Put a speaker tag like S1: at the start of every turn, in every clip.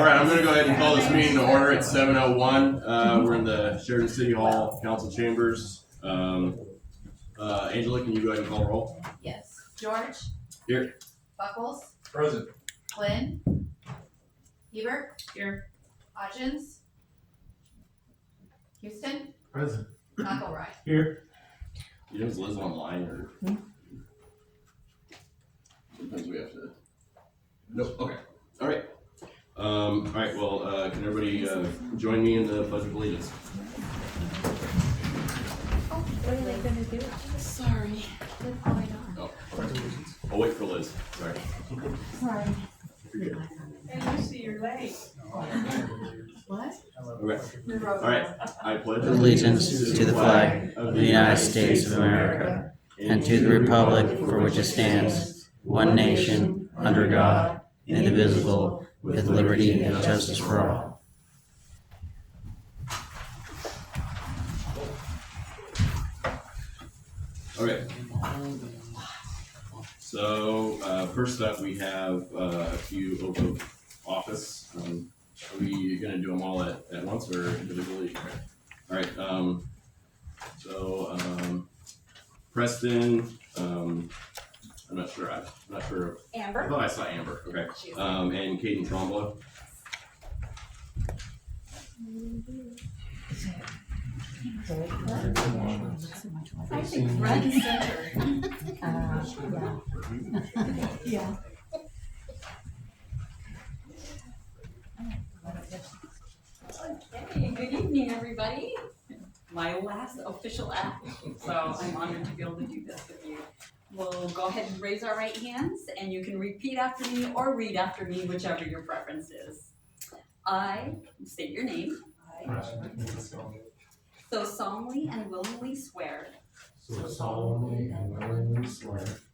S1: right, I'm going to go ahead and call this meeting to order at 7:01. We're in the Sheridan City Hall Council Chambers. Angela, can you go ahead and call roll?
S2: Yes. George?
S1: Here.
S2: Buckles?
S3: Present.
S2: Flynn? Hebert? Here. Hodgins? Houston?
S3: Present.
S2: McElroy?
S3: Here.
S1: You know, is Liz online or? Sometimes we have to. Nope. Okay. All right. All right. Well, can everybody join me in the Pledge of Allegiance?
S2: What are they gonna do? Sorry. What's going on?
S1: Oh. I'll wait for Liz. Sorry.
S2: Sorry.
S4: And you see you're late.
S2: What?
S1: Okay. All right. I pledge
S5: allegiance to the flag of the United States of America and to the republic for which it stands, one nation, under God, indivisible, with liberty and justice for all.
S1: All right. So first up, we have a few oaths of office. Are we going to do them all at once or individually? All right. Preston. I'm not sure.
S2: Amber?
S1: I thought I saw Amber. Okay. And Kaihdan Trombla.
S2: I think front and center. Yeah.
S4: Okay, good evening, everybody. My last official act, so I'm honored to be able to do this with you. We'll go ahead and raise our right hands, and you can repeat after me or read after me, whichever your preference is. I state your name. So solemnly and willingly swear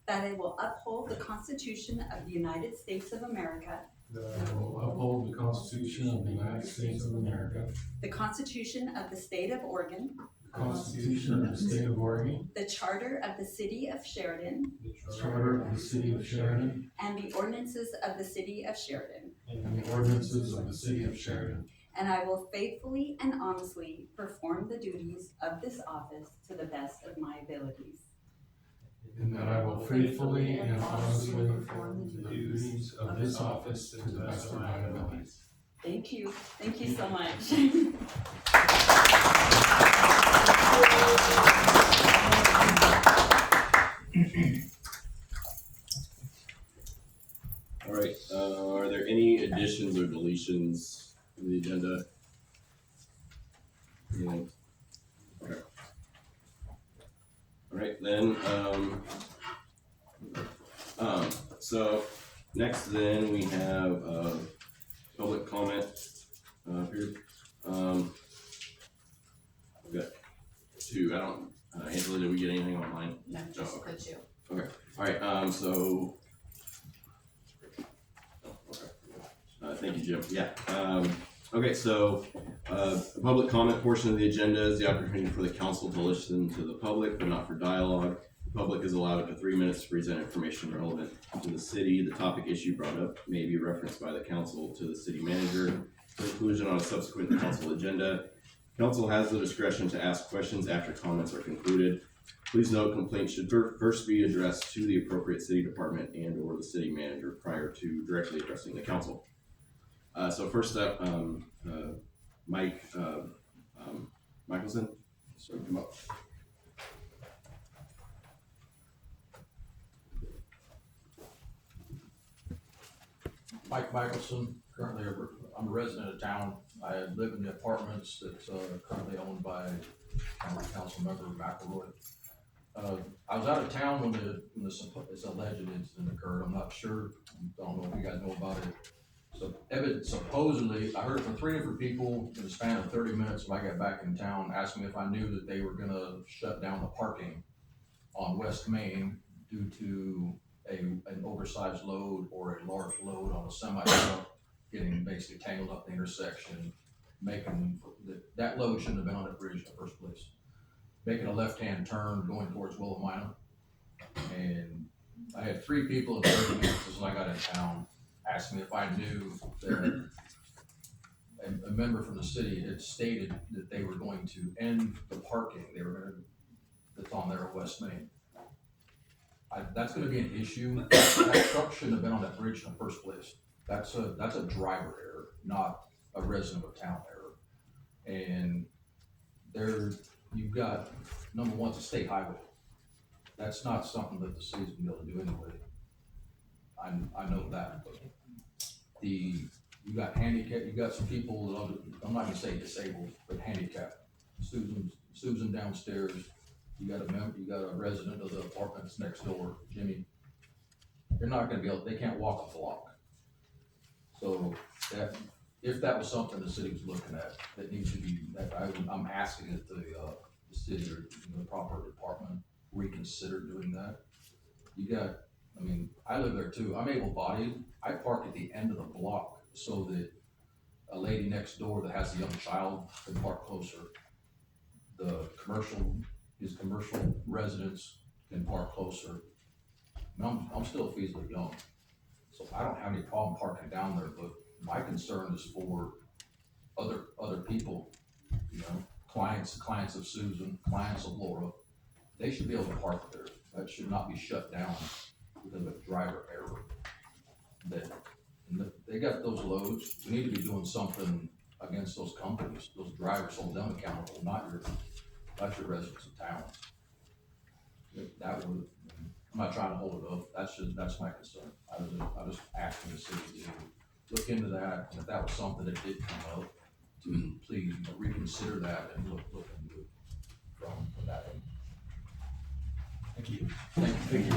S4: that I will uphold the Constitution of the United States of America,
S3: That I will uphold the Constitution of the United States of America,
S4: the Constitution of the State of Oregon,
S3: the Constitution of the State of Oregon,
S4: the Charter of the City of Sheridan,
S3: the Charter of the City of Sheridan,
S4: and the ordinances of the City of Sheridan.
S3: and the ordinances of the City of Sheridan.
S4: And I will faithfully and honestly perform the duties of this office to the best of my abilities.
S3: And that I will faithfully and honestly perform the duties of this office to the best of my abilities.
S4: Thank you. Thank you so much.
S1: All right. Are there any additions or deletions to the agenda? Anything? Okay. All right then. So next then we have public comment period. We've got two. I don't. Angela, did we get anything online?
S2: No, just
S1: okay.
S2: the two.
S1: Okay. All right. Thank you, Jim. Yeah. Okay, so the public comment portion of the agenda is the opportunity for the council to listen to the public, but not for dialogue. The public is allowed up to 3 minutes to present information relevant to the city. The topic issue brought up may be referenced by the council to the city manager for inclusion on a subsequent council agenda. Council has the discretion to ask questions after comments are concluded. Please note complaints should first be addressed to the appropriate city department and or the city manager prior to directly addressing the council. So first up, Mike Mathiesen, so come up.
S6: Mike Michelson, currently I'm a resident of town. I live in the apartments that's currently owned by council member McElroy. I was out of town when this alleged incident occurred. I'm not sure, don't know if you guys know about it. So supposedly, I heard from 3 different people in the span of 30 minutes when I got back in town, asking me if I knew that they were gonna shut down the parking on West Main due to an oversized load or a large load on a semi truck getting basically tangled up the intersection, making that load shouldn't have been on that bridge in the first place. Making a left-hand turn going towards Willamina, and I had 3 people in 30 minutes since I got in town ask me if I knew that a member from the city had stated that they were going to end the parking. That's on there at West Main. That's gonna be an issue. That truck shouldn't have been on that bridge in the first place. That's a driver error, not a resident of town error. And you've got, number one, it's a state highway. That's not something that the city's gonna be able to do anyway. I know that, but you got handicap, you got some people, I'm not gonna say disabled, but handicapped. Susan downstairs, you got a resident of the apartments next door, Jimmy. They're not gonna be able, they can't walk a block. So if that was something the city was looking at, that needs to be, I'm asking that the city or the proper department reconsider doing that. I live there too, I'm able-bodied, I park at the end of the block so that a lady next door that has a young child can park closer. His commercial residents can park closer. I'm still feasibly young, so I don't have any problem parking down there, but my concern is for other people, clients of Susan, clients of Laura. They should be able to park there. That should not be shut down because of a driver error. They got those loads. We need to be doing something against those companies. Those drivers, hold them accountable, not your residents of town. I'm not trying to hold it up. That's my concern. I was asking the city to look into that, and if that was something that did come up, to please reconsider that and look into it from that end.
S3: Thank you.
S6: Thank you.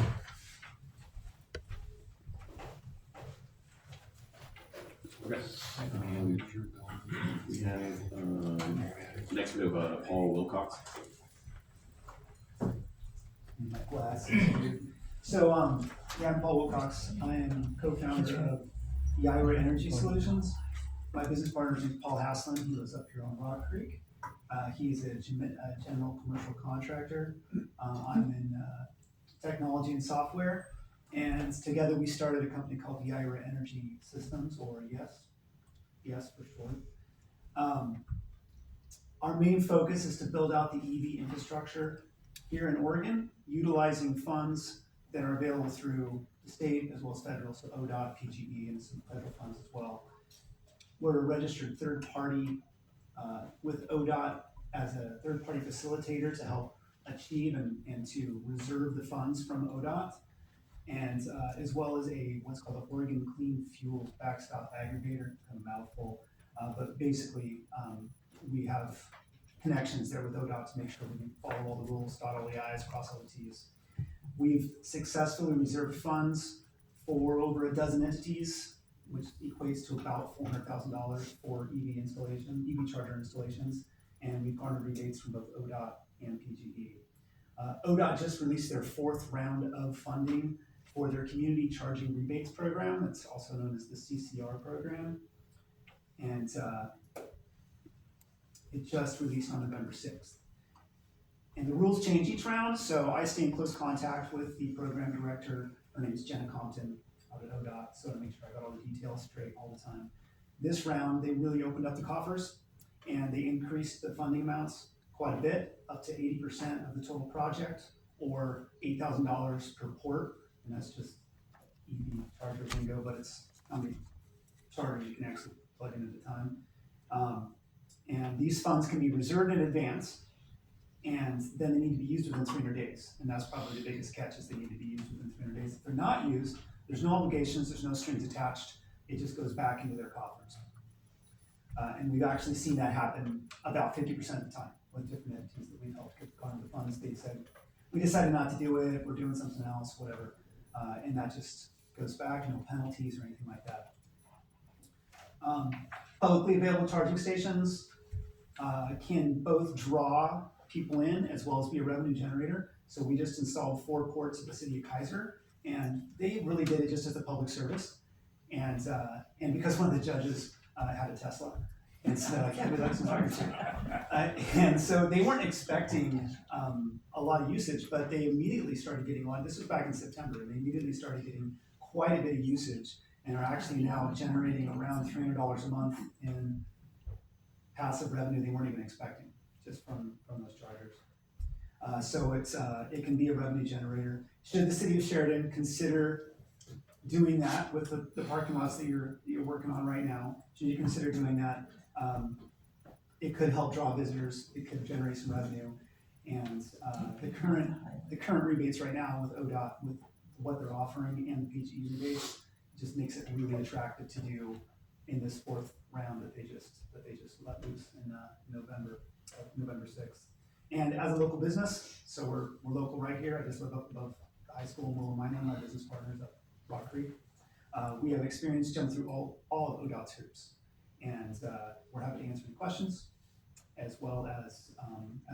S1: Okay. We have, next we have, Paul Wilcox.
S7: My glasses. So, I'm Paul Wilcox. I am co-founder of Yaira Energy Solutions. My business partner is Paul Haslin. He lives up here on Rock Creek. He's a general commercial contractor. I'm in technology and software. And together we started a company called Yaira Energy Systems, or YES for short. Our main focus is to build out the EV infrastructure here in Oregon, utilizing funds that are available through the state as well as federal, so ODOT, PGE, and some federal funds as well. We're a registered third party with ODOT as a third party facilitator to help achieve and to reserve the funds from ODOT, and as well as what's called an Oregon Clean Fuels Backstop Aggregator, kind of mouthful, but basically we have connections there with ODOT to make sure we follow all the rules, dot all the I's, cross all the T's. We've successfully reserved funds for over a dozen entities, which equates to about $400,000 for EV charger installations, and we've garnered rebates from both ODOT and PGE. ODOT just released their 4th round of funding for their community charging rebates program. It's also known as the CCR program, and it just released on November 6th. And the rules change each round, so I stay in close contact with the program director. Her name is Jenna Compton out at ODOT, so to make sure I got all the details straight all the time. This round, they really opened up the coffers, and they increased the funding amounts quite a bit, up to 80% of the total project, or $8,000 per port, and that's just EV charger lingo, but it's how many chargers you can actually plug in at a time. And these funds can be reserved in advance, and then they need to be used within 300 days. And that's probably the biggest catch, is they need to be used within 300 days. If they're not used, there's no obligations, there's no strings attached. It just goes back into their coffers. And we've actually seen that happen about 50% of the time with different entities that we've helped get garner the funds. They said, we decided not to do it, we're doing something else, whatever. And that just goes back, no penalties or anything like that. Publicly available charging stations can both draw people in as well as be a revenue generator. So we just installed 4 ports at the city of Kaiser, and they really did it just as a public service. And because one of the judges had a Tesla, And so, yeah, we like some tigers too. And so they weren't expecting a lot of usage, but they immediately started getting on. This was back in September. They immediately started getting quite a bit of usage and are actually now generating around $300 a month in passive revenue they weren't even expecting, just from those chargers. So it can be a revenue generator. Should the city of Sheridan consider doing that with the parking lots that you're working on right now? Should you consider doing that? It could help draw visitors. It could generate some revenue, and the current rebates right now with ODOT, with what they're offering and the PGE rebates, just makes it really attractive to do in this fourth round that they just let loose in November 6th. And as a local business, so we're local right here. I just live up above the high school in Willow Mining. My business partners up Rock Creek. We have experience jumped through all of ODOT's hoops, and we're happy to answer any questions, as well as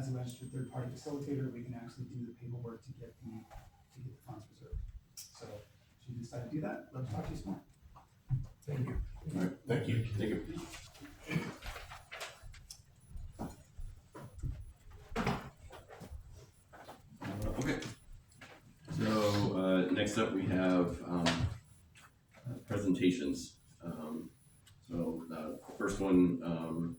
S7: a registered third-party facilitator, we can actually do the paperwork to get the funds reserved. So should you decide to do that, let's talk to you some more.
S3: Thank you.
S1: All right, thank you. Thank you. Okay. So next up we have presentations. So the first one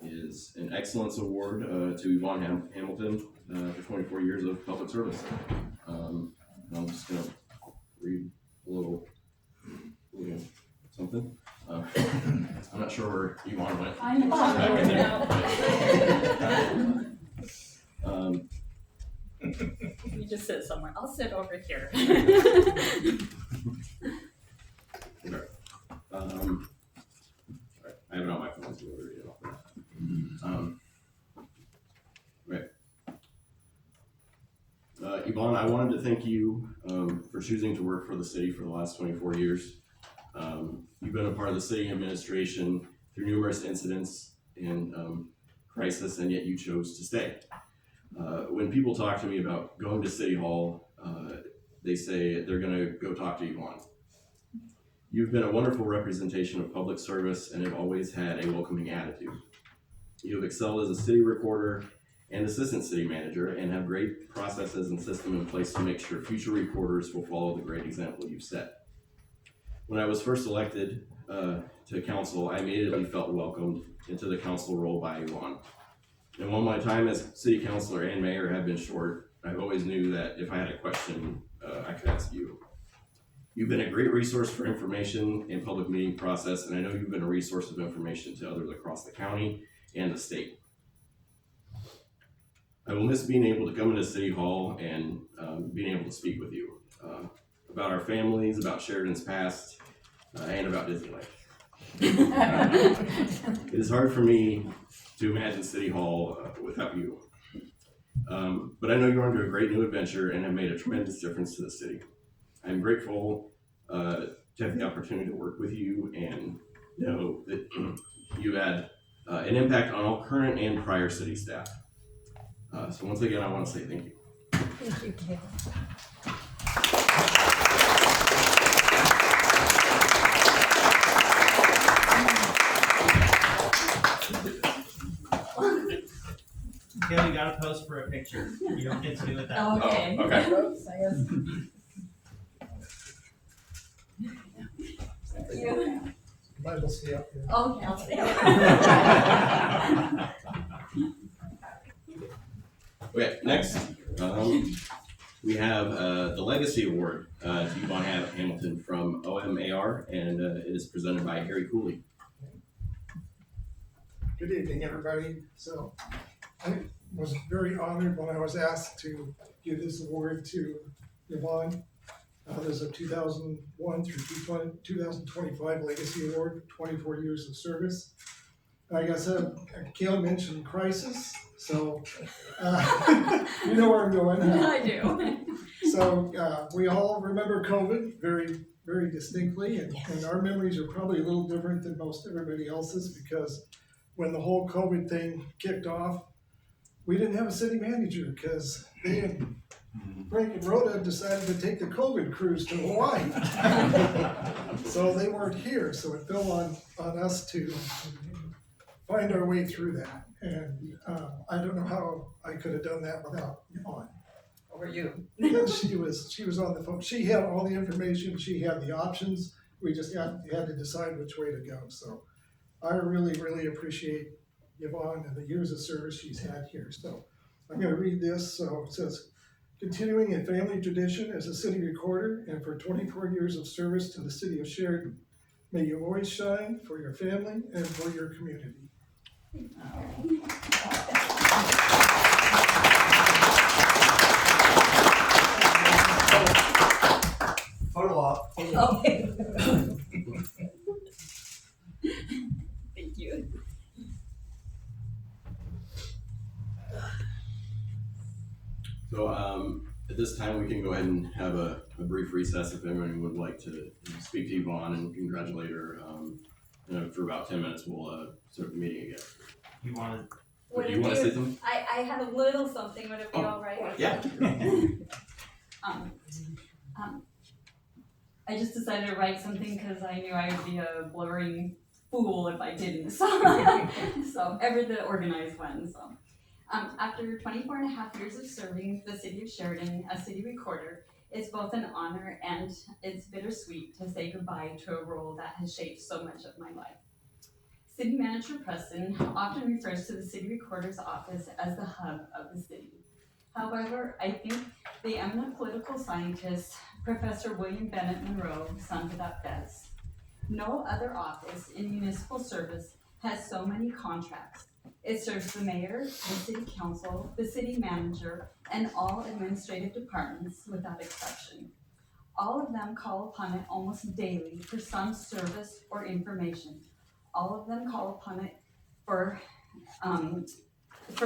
S1: is an excellence award to Yvonne Hamilton for 24 years of public service. I'm just gonna read a little something. I'm not sure where Yvonne went.
S4: I'm
S1: back in there.
S4: You just sit somewhere. I'll sit over here.
S1: Right. I have it on my phone, so we'll read it off. Right. Yvonne, I wanted to thank you for choosing to work for the city for the last 24 years. You've been a part of the city administration through numerous incidents and crisis, and yet you chose to stay. When people talk to me about going to City Hall, they say they're going to go talk to Yvonne. You've been a wonderful representation of public service and have always had a welcoming attitude. You have excelled as a city recorder and assistant city manager and have great processes and system in place to make sure future reporters will follow the great example you've set. When I was first elected to council, I immediately felt welcomed into the council role by Yvonne. And while my time as city councilor and mayor have been short, I always knew that if I had a question, I could ask you. You've been a great resource for information and public meeting process, and I know you've been a resource of information to others across the county and the state. I will miss being able to come into City Hall and being able to speak with you about our families, about Sheridan's past, and about Disneyland. It is hard for me to imagine City Hall without you. But I know you're under a great new adventure and have made a tremendous difference to the city. I'm grateful to have the opportunity to work with you and know that you had an impact on all current and prior city staff. So once again, I want to say thank you.
S2: Thank you, Cale.
S8: Cale, you gotta pose for a picture. You don't get to do it that way.
S4: Okay.
S1: Oh, okay.
S4: Thank you.
S3: Might as well stay up here.
S4: Okay, I'll stay.
S1: Okay, next, we have the Legacy Award to Yvonne Hamilton from OMAR, and it is presented by Harry Cooley.
S9: Good evening, everybody. So I was very honored when I was asked to give this award to Yvonne. There's a 2001 through 2025 Legacy Award, 24 years of service. Like I said, Cale mentioned crisis, so you know where I'm going.
S4: I do.
S9: So we all remember COVID very, very distinctly, and our memories are probably a little different than most everybody else's, because when the whole COVID thing kicked off, we didn't have a city manager because they and Frank and Rhoda decided to take the COVID cruise to Hawaii. So they weren't here, so it fell on us to find our way through that. And I don't know how I could have done that without Yvonne.
S4: Over you.
S9: She was on the phone. She had all the information. She had the options. We just had to decide which way to go. So I really, really appreciate Yvonne and the years of service she's had here. So I'm going to read this. So it says, continuing a family tradition as a city recorder and for 24 years of service to the city of Sheridan, may you always shine for your family and for your community.
S7: Photo op.
S4: Okay. Thank you.
S1: So, at this time, we can go ahead and have a brief recess if anyone would like to speak to Yvonne and congratulate her. For about 10 minutes, we'll start the meeting again.
S8: You wanted,
S1: Do you want to say something?
S4: I had a little something, would it be all right?
S1: Yeah.
S4: I just decided to write something because I knew I would be a blurring fool if I didn't. So ever the organized one. So after 24 and a half years of serving the city of Sheridan as city recorder, it's both an honor and it's bittersweet to say goodbye to a role that has shaped so much of my life. City Manager Preston often refers to the city recorder's office as the hub of the city. However, I think the eminent political scientist, Professor William Bennett Monroe, summed it up best. No other office in municipal service has so many contracts. It serves the mayor, the city council, the city manager, and all administrative departments without exception. All of them call upon it almost daily for some service or information. All of them call upon it for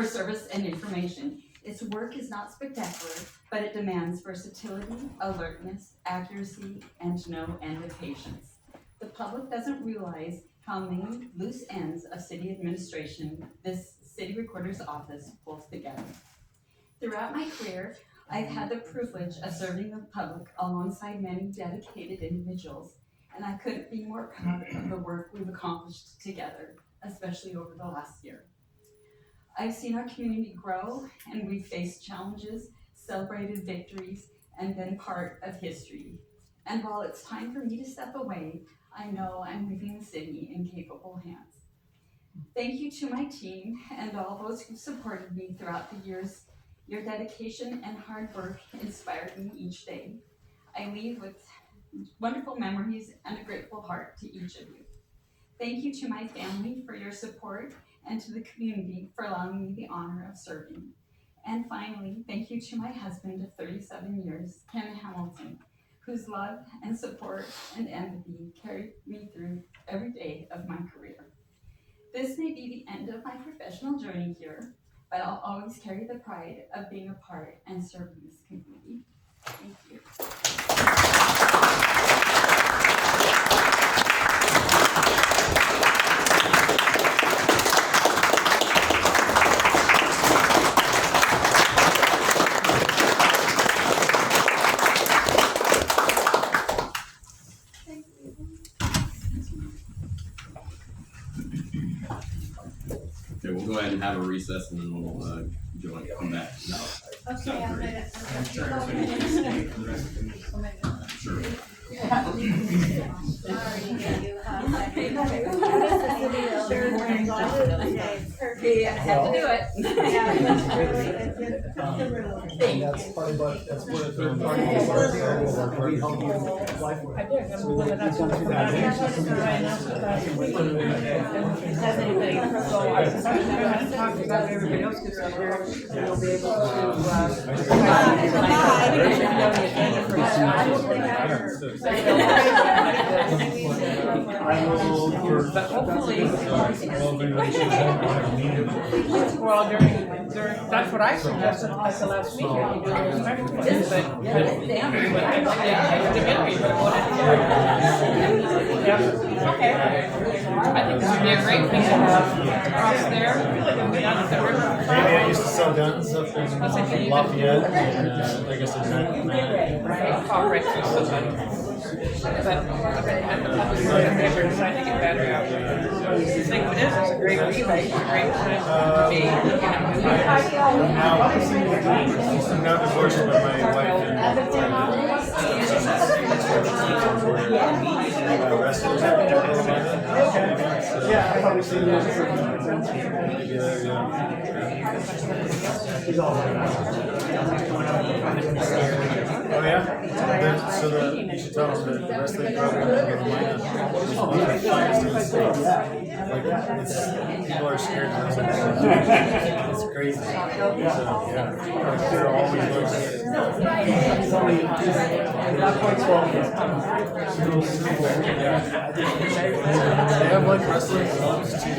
S4: service and information. Its work is not spectacular, but it demands versatility, alertness, accuracy, and no end of patience. The public doesn't realize how many loose ends of city administration this city recorder's office pulls together. Throughout my career, I've had the privilege of serving the public alongside many dedicated individuals, and I couldn't be more proud of the work we've accomplished together, especially over the last year. I've seen our community grow, and we've faced challenges, celebrated victories, and been part of history. And while it's time for me to step away, I know I'm leaving the city in capable hands. Thank you to my team and all those who supported me throughout the years. Your dedication and hard work inspired me each day. I leave with wonderful memories and a grateful heart to each of you. Thank you to my family for your support and to the community for allowing me the honor of serving. And finally, thank you to my husband of 37 years, Ken Hamilton, whose love and support and empathy carried me through every day of my career. This may be the end of my professional journey here, but I'll always carry the pride of being a part and serving this community. Thank you.
S1: Okay, we'll go ahead and have a recess and then we'll come back. No.
S2: Okay, I'm gonna.
S8: I'm sure everybody can stay for the rest of the meeting.
S1: Sure.
S4: Okay, I have to do it.
S7: And that's part of what, that's where the third party is, where we help you apply for it. So we've gone through that.
S2: Has anybody, so I was talking about everybody else gets up here, and we'll be able to, but hopefully, well, during, that's what I suggested at the last meeting, you do those special ones, okay. I think this would be a great thing to have across there, down at the river.
S10: Maybe I used to sell guns up in Lafayette, and I guess it's not.
S2: at the public comment paper, trying to get better out there. The thing of it is, it's a great rebate, it's a great time to be,
S10: I'm now divorced, but my wife wrestlers at
S7: Yeah, I've probably seen that. He's all
S10: Oh yeah? You should tell them that the wrestling program is one of the finest in the States. Like, people are scared of wrestling. It's crazy. So, yeah. They're always they have like wrestling clubs too.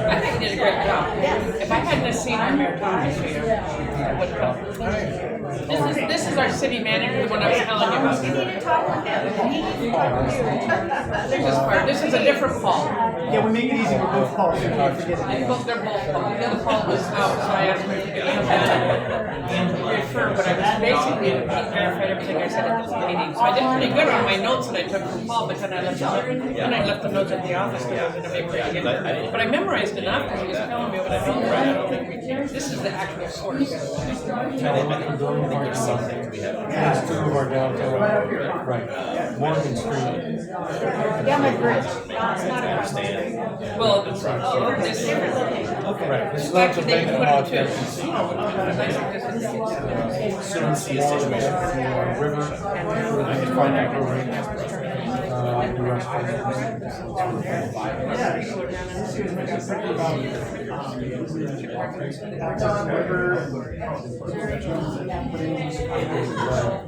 S2: I think you did a great job. If I hadn't seen our mayor talking to you, I would have. This is our city manager, the one I was telling you about.
S11: You need to talk with him.
S2: There's this part. This is a different Paul.
S7: Yeah, we make it easy for both Pauls.
S2: They're both Paul. The other Paul was out, so I asked him to get him down and refer, but I was basically verified everything I said at this meeting. So I did pretty good on my notes that I took from Paul, but then I left the notes at the office because I was going to make it again. But I memorized enough because he was telling me what I don't write. I don't think this is the actual source.
S10: There's two of our downtown, right, Morgan Street.
S11: Yeah, my bridge.
S2: Well, this
S10: Right, it's not the bank of Polasek. River,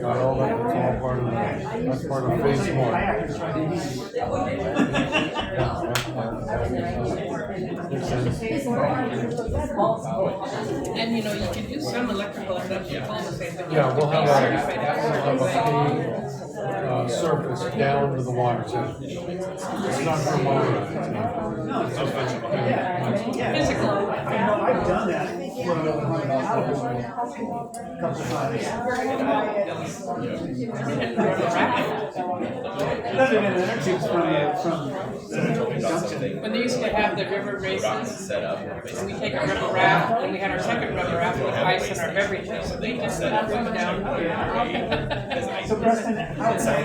S10: got all that, it's all part of that's part of phase one.
S2: and you know, you can do some electrical stuff, you call the same thing.
S10: Yeah, we'll have a surface down to the water too. It's not for motor.
S2: Physical.
S7: I've done that for a couple of times. No, they're tubes from
S2: When they used to have the river races, we take a river raft, and we had our second river raft with ice in our beverages, so they just went down.
S7: So Preston, how is it?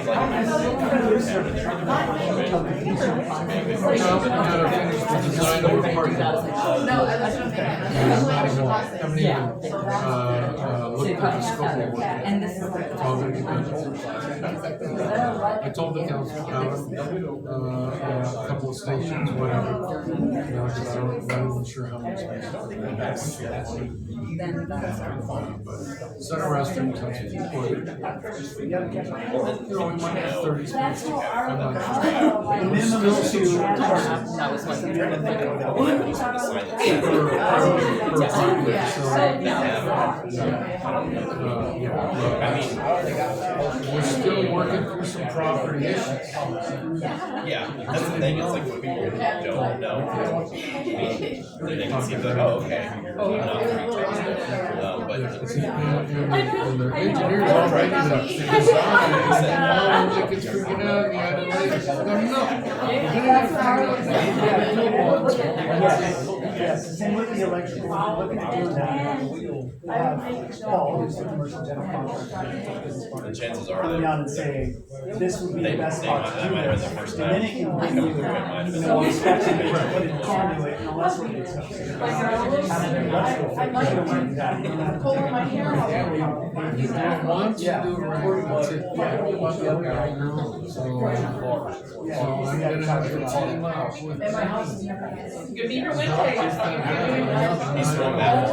S10: I told the council about a couple of stations, whatever. Because I'm not even sure how much space. Center restrooms, that's important. We might have 30 spaces. I'm not sure. We're still working through some property issues.
S1: Yeah, that's the thing, it's like when people don't know, they can see like, oh, okay, but
S10: And the engineers already the design, like it's freaking out, you had to lay it.
S7: Yes, same with the electrical, we're looking at doing that. Paul, who's the commercial general contractor,
S1: the chances are
S7: coming out and saying, this would be the best spot to do this. And then it can give you, inspection, put it in conduit and all that sort of good stuff. Having an electrical fix, you don't want to do that. You don't have to take
S10: You do it once, you do it right, that's it. So I'm gonna have to team up with.
S2: Good be here Wednesday.
S1: he's going back.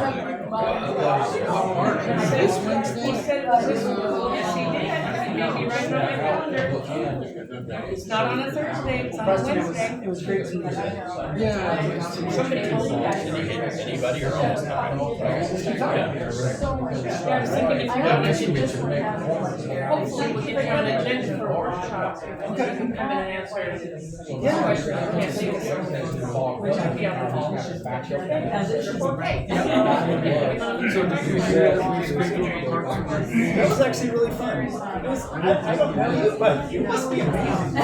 S10: This Wednesday?
S2: He said it was this, yes, he did. maybe right on my calendar. It's not on a Thursday, it's on a Wednesday.
S3: It was great seeing you. Yeah.
S2: Somebody told me that.
S6: Anybody or almost
S2: Yeah, I was thinking if you want, we should just, hopefully we'll get you on the agenda for a workshop. You can come in and answer questions you can't think of. We should be on the phone.
S3: So did you hear that we scheduled the Parks and Rec?
S7: That was actually really fun. It was, I don't know you, but you must be amazing.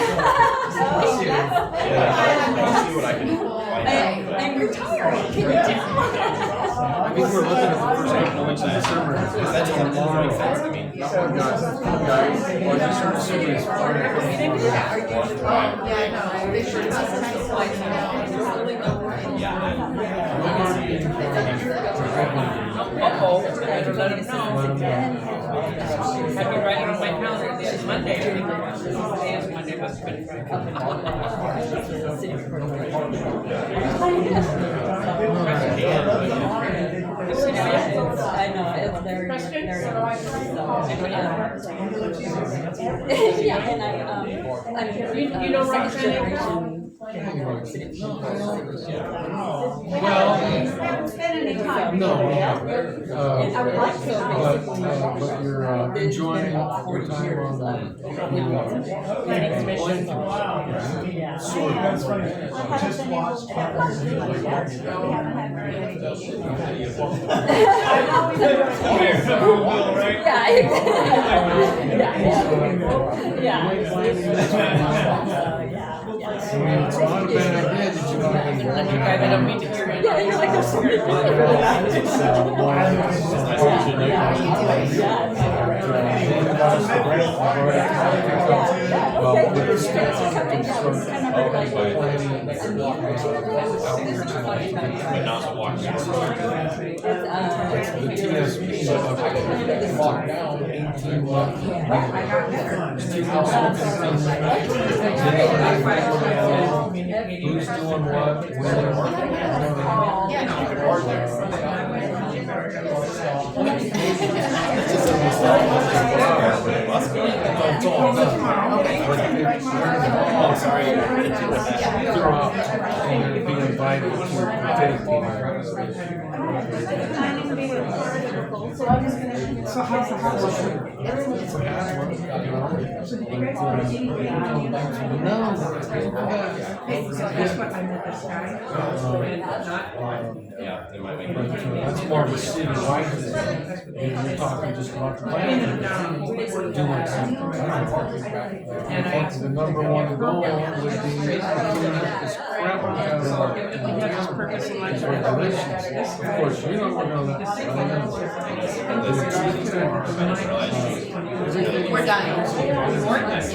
S4: I'm retired, can you tell?
S3: I think we're looking at the first couple of weeks of December.
S10: That doesn't make sense to me.
S2: Uh-oh, better let him know. Have you write it on my calendar, this is Monday, I think. Today is Monday, but it's been Friday.
S4: I know, it's very,
S2: Preston?
S4: very. Yeah, and I'm.
S2: You know Roxie?
S3: Well, no,
S4: I would like to.
S3: but you're enjoying your time on the
S2: Planning commission.
S3: Sort of.
S7: That's funny. Just watched.
S4: Yeah.
S3: I mean, it's not a bad idea that you want to be
S2: I don't mean to hear it.
S4: Yeah, you're like, there's so many people.
S3: The TSP locked down 18 months. Who's doing what,
S10: Oh, sorry.
S3: they're off and be invited to partake.
S11: So how's the house? That's what I met this guy.
S1: Yeah, it might make.
S3: That's more of a city-wide thing. You're talking just about the plan. Doing something. And the number one goal would be to clean up this crap out of these regulations. Of course, you know we're gonna
S11: We're done. Ordinance?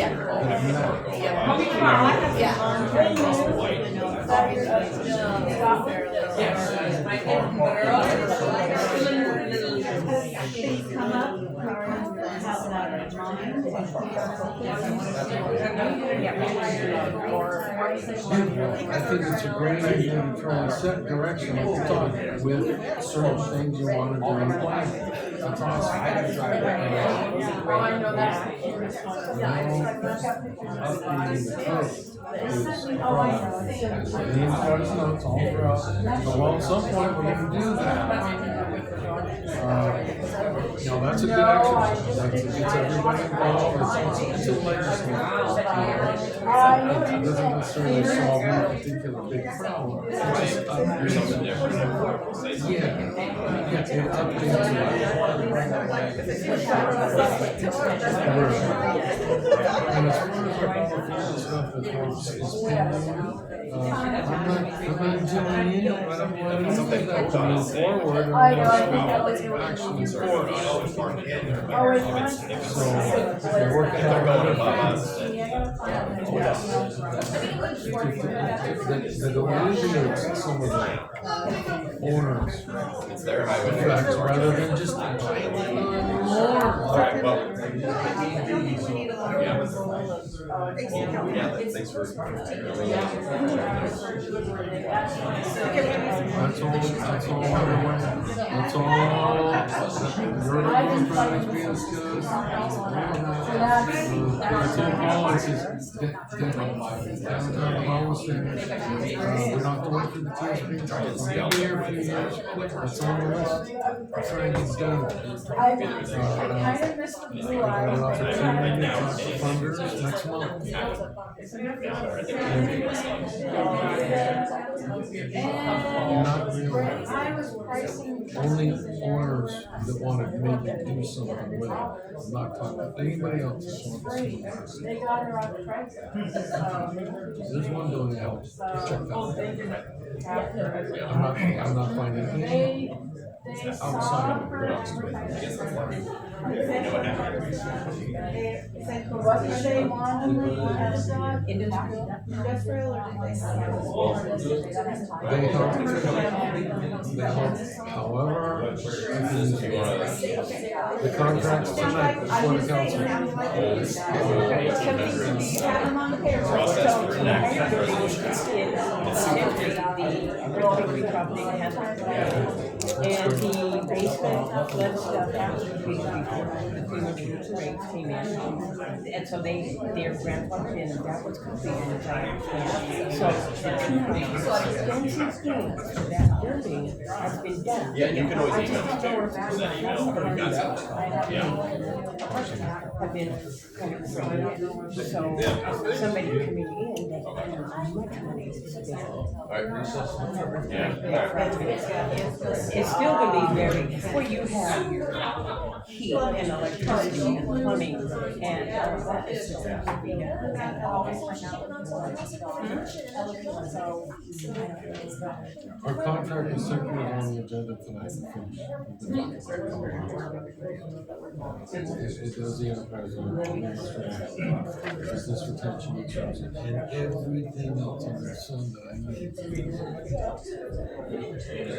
S3: I think it's a great idea to try and set direction at the time with certain things you want to do in the plan. That's awesome.
S11: Well, I know that.
S3: Updating the code is the instructions notes all throughout. So, well, at some point we can do that. You know, that's a good exercise. It gets everybody involved. It's a legislature. It doesn't necessarily solve any particular big problem. It's just
S1: Something different.
S3: yeah, it updates and as far as our political stuff is pending, I'm not enjoying any of it, but I'm going to move that to move forward and
S11: I know, I think that
S3: we'll
S11: was
S3: have
S11: really
S3: action
S11: cool.
S3: for it. So we're working on
S1: They're going above
S3: it.
S1: us.
S3: that alleviates some of the owners'
S1: It's their highway.
S3: effects rather than just more.
S1: Alright, well. Yeah, thanks for.
S3: That's all everyone, that's all, you're the one trying to be discussed. That's all policies, downtown Hollis standards, we don't have to wait for the TSP, we'll be here a few years, that's on the list, we're trying to get done.
S11: I kind of missed the blue
S3: We got an
S11: eye.
S3: opportunity to talk to funders next month. Not really.
S11: I was pricing.
S3: Only owners that wanna maybe do something with it, I'm not talking about anybody else that's want to see it.
S11: They got her on the price.
S3: There's one doing that, check that out. I'm not finding any
S11: They saw
S3: outside of
S11: her.
S3: it.
S11: What did they want when they had a dog? Industrial or did they have?
S3: They help, however, the contracts tonight before the council.
S11: I'm on the payroll, so.
S2: And the basement led stuff after the rates came in. And so their grandfather in, and that was completed, as I understand. So the two wings, so extensions gained, so that building has been done.
S1: Yeah, you can always email me too, send that email, I've got something.
S2: Have been kind of created, so somebody coming in that has much money to spend.
S1: Alright, recess.
S2: It's still gonna be very, where you have your heat and electricity and plumbing and all of that is still gonna be done.
S3: Our contract is simply on the agenda tonight. It does the enterprise business retention insurance and everything else on the sun that I need.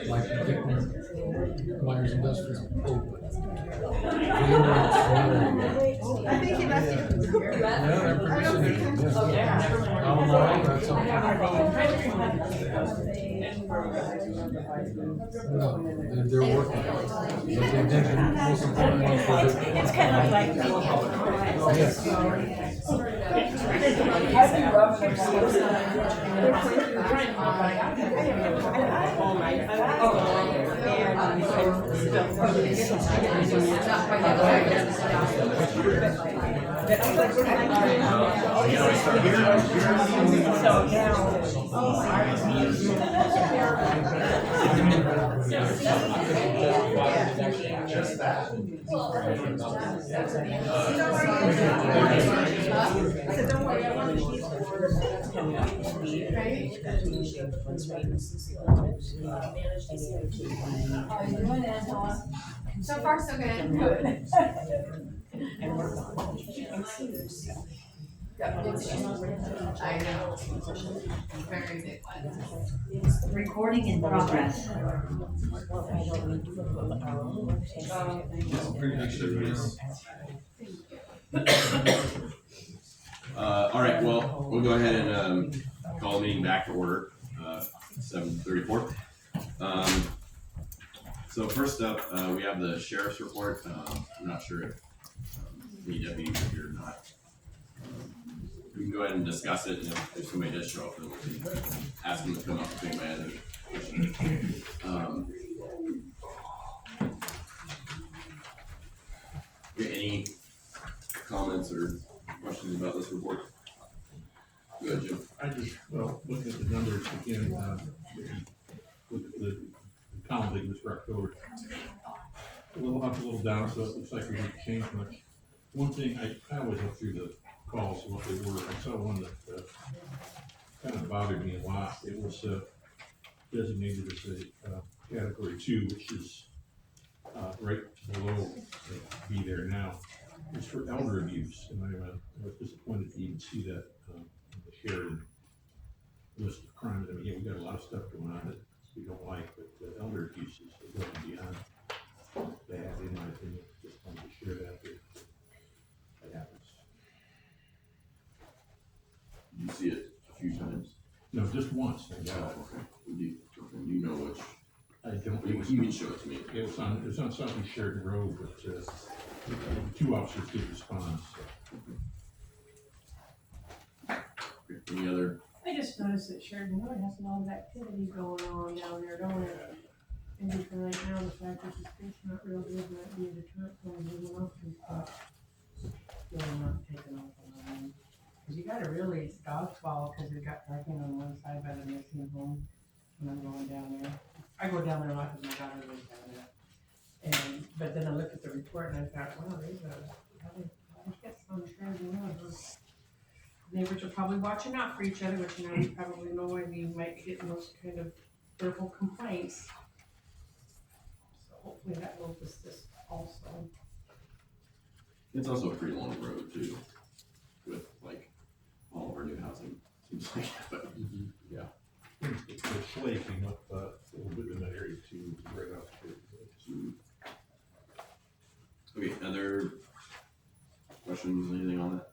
S3: Like Myers Industrial open.
S11: I think he left you.
S3: Yeah, they're producing it, yeah. Oh, no, that's okay. No, they're working. But they did, most importantly, for the.
S2: It's kind of like.
S3: Yes.
S11: Don't worry, I want to keep so far, so good. I know. Very big one.
S4: Recording in progress.
S1: Alright, well, we'll go ahead and, call the meeting back to order, 7:34. So first up, we have the sheriff's report. I'm not sure if, DW is here or not. We can go ahead and discuss it, and if somebody does show up, then we can ask them to come up if anybody has any questions. Any comments or questions about this report? Go ahead, Jim.
S6: I just, well, looking at the numbers again, look at the column that was for October. A little up, a little down, so it looks like we didn't change much. One thing, I was up through the calls, what they were, I saw one that, kind of bothered me a lot. It was, designated as a, category 2, which is, right below B there now. It's for elder abuse, and I was disappointed to even see that, in Sheridan list of crimes. I mean, yeah, we got a lot of stuff going on that we don't like, but the elder abuses are going beyond bad, in my opinion. Just wanted to share that that happens.
S1: You see it a few times.
S6: No, just once, thank
S1: Yeah,
S6: God.
S1: okay. You know which.
S6: I don't,
S1: You can show it to me.
S6: it was on something Sheridan Road, but, two officers did respond, so.
S1: Any other?
S11: I just noticed that Sheridan Road has a lot of activity going on down there, don't it? Maybe for right now, the fact that the street's not real good, might be a deterrent for moving off and stuff. Still not taking off on them. Cause you gotta really dodgeball, cause we got parking on one side by the nursing home, and I'm going down there. I go down there a lot cause my daughter lives down there. And, but then I looked at the report and I thought, wow, there's a, I guess on Sheridan Road. Neighbors are probably watching out for each other, which now you probably know why we might be getting those kind of verbal complaints. So hopefully that will assist also.
S1: It's also a pretty long road too, with like all of our new housing. Seems like, but yeah.
S6: The slave came up, a little bit in that area too, right off the.
S1: Okay, other questions, anything on that?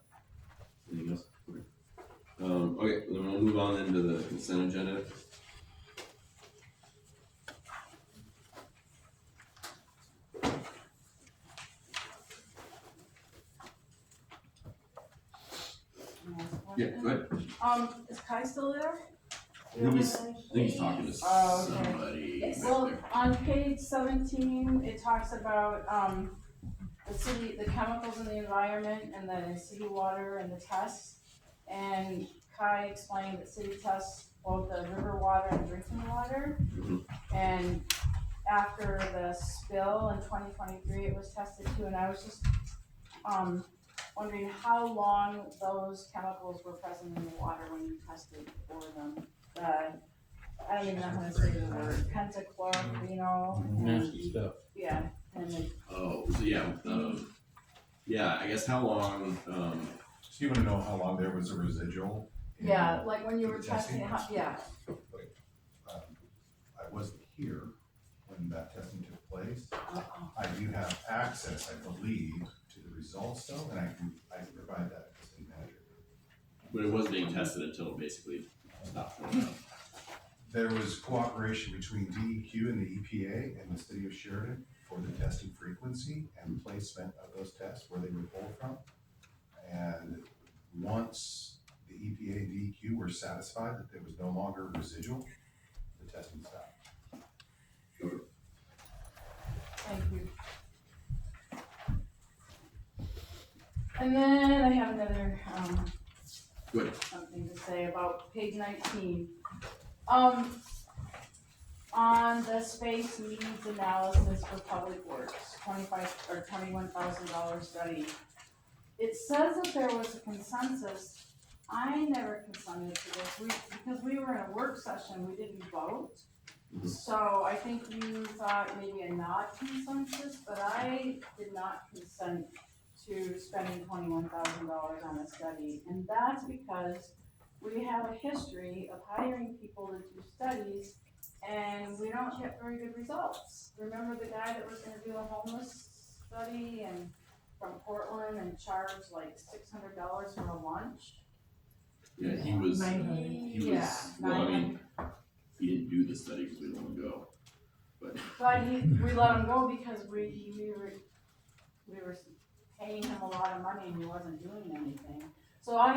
S1: Anything else? Okay. Okay, then we'll move on into the consent agenda. Yeah, go ahead.
S11: Is Kai still there?
S1: I think he's talking to
S11: Oh, okay.
S1: somebody back
S11: Well,
S1: there.
S11: on page 17, it talks about, the chemicals in the environment and the city water and the tests. And Kai explained that city tests both the river water and drinking water.
S1: Mhm.
S11: And after the spill in 2023, it was tested too, and I was just, wondering how long those chemicals were present in the water when you tested for them. I don't even know how to say the word, pentachlorophenol.
S6: Nasty stuff.
S11: Yeah, and then,
S1: Oh, so yeah, I guess how long,
S12: So you wanna know how long there was a residual?
S11: yeah, like when you
S12: for
S11: were
S12: the
S11: testing,
S12: testing?
S11: yeah,
S12: I wasn't here when that testing took place.
S11: uh-oh.
S12: I do have access, I believe, to the results though, and I can provide that to the city manager.
S1: but it wasn't being tested until it basically stopped showing up.
S12: There was cooperation between DEQ and the EPA and the city of Sheridan for the testing frequency and placement of those tests where they would pull from. And once the EPA and DEQ were satisfied that there was no longer residual, the testing stopped.
S11: Thank you. And then I have another,
S1: Good.
S11: something to say about page 19. On the space needs analysis for public works, $21,000 study. It says that there was a consensus. I never consented to this, because we were in a work session, we didn't vote.
S1: Mhm.
S11: So I think you thought maybe a not consensus, but I did not consent to spending $21,000 on a study. And that's because we have a history of hiring people to do studies and we don't get very good results. Remember the guy that was gonna do a homeless study and from Portland and charged like $600 for a lunch?
S1: Yeah, he was, well, I
S11: Yeah,
S1: mean, he didn't do the study because we didn't want to go, but.
S11: But we let him go because we were paying him a lot of money and he wasn't doing anything. So I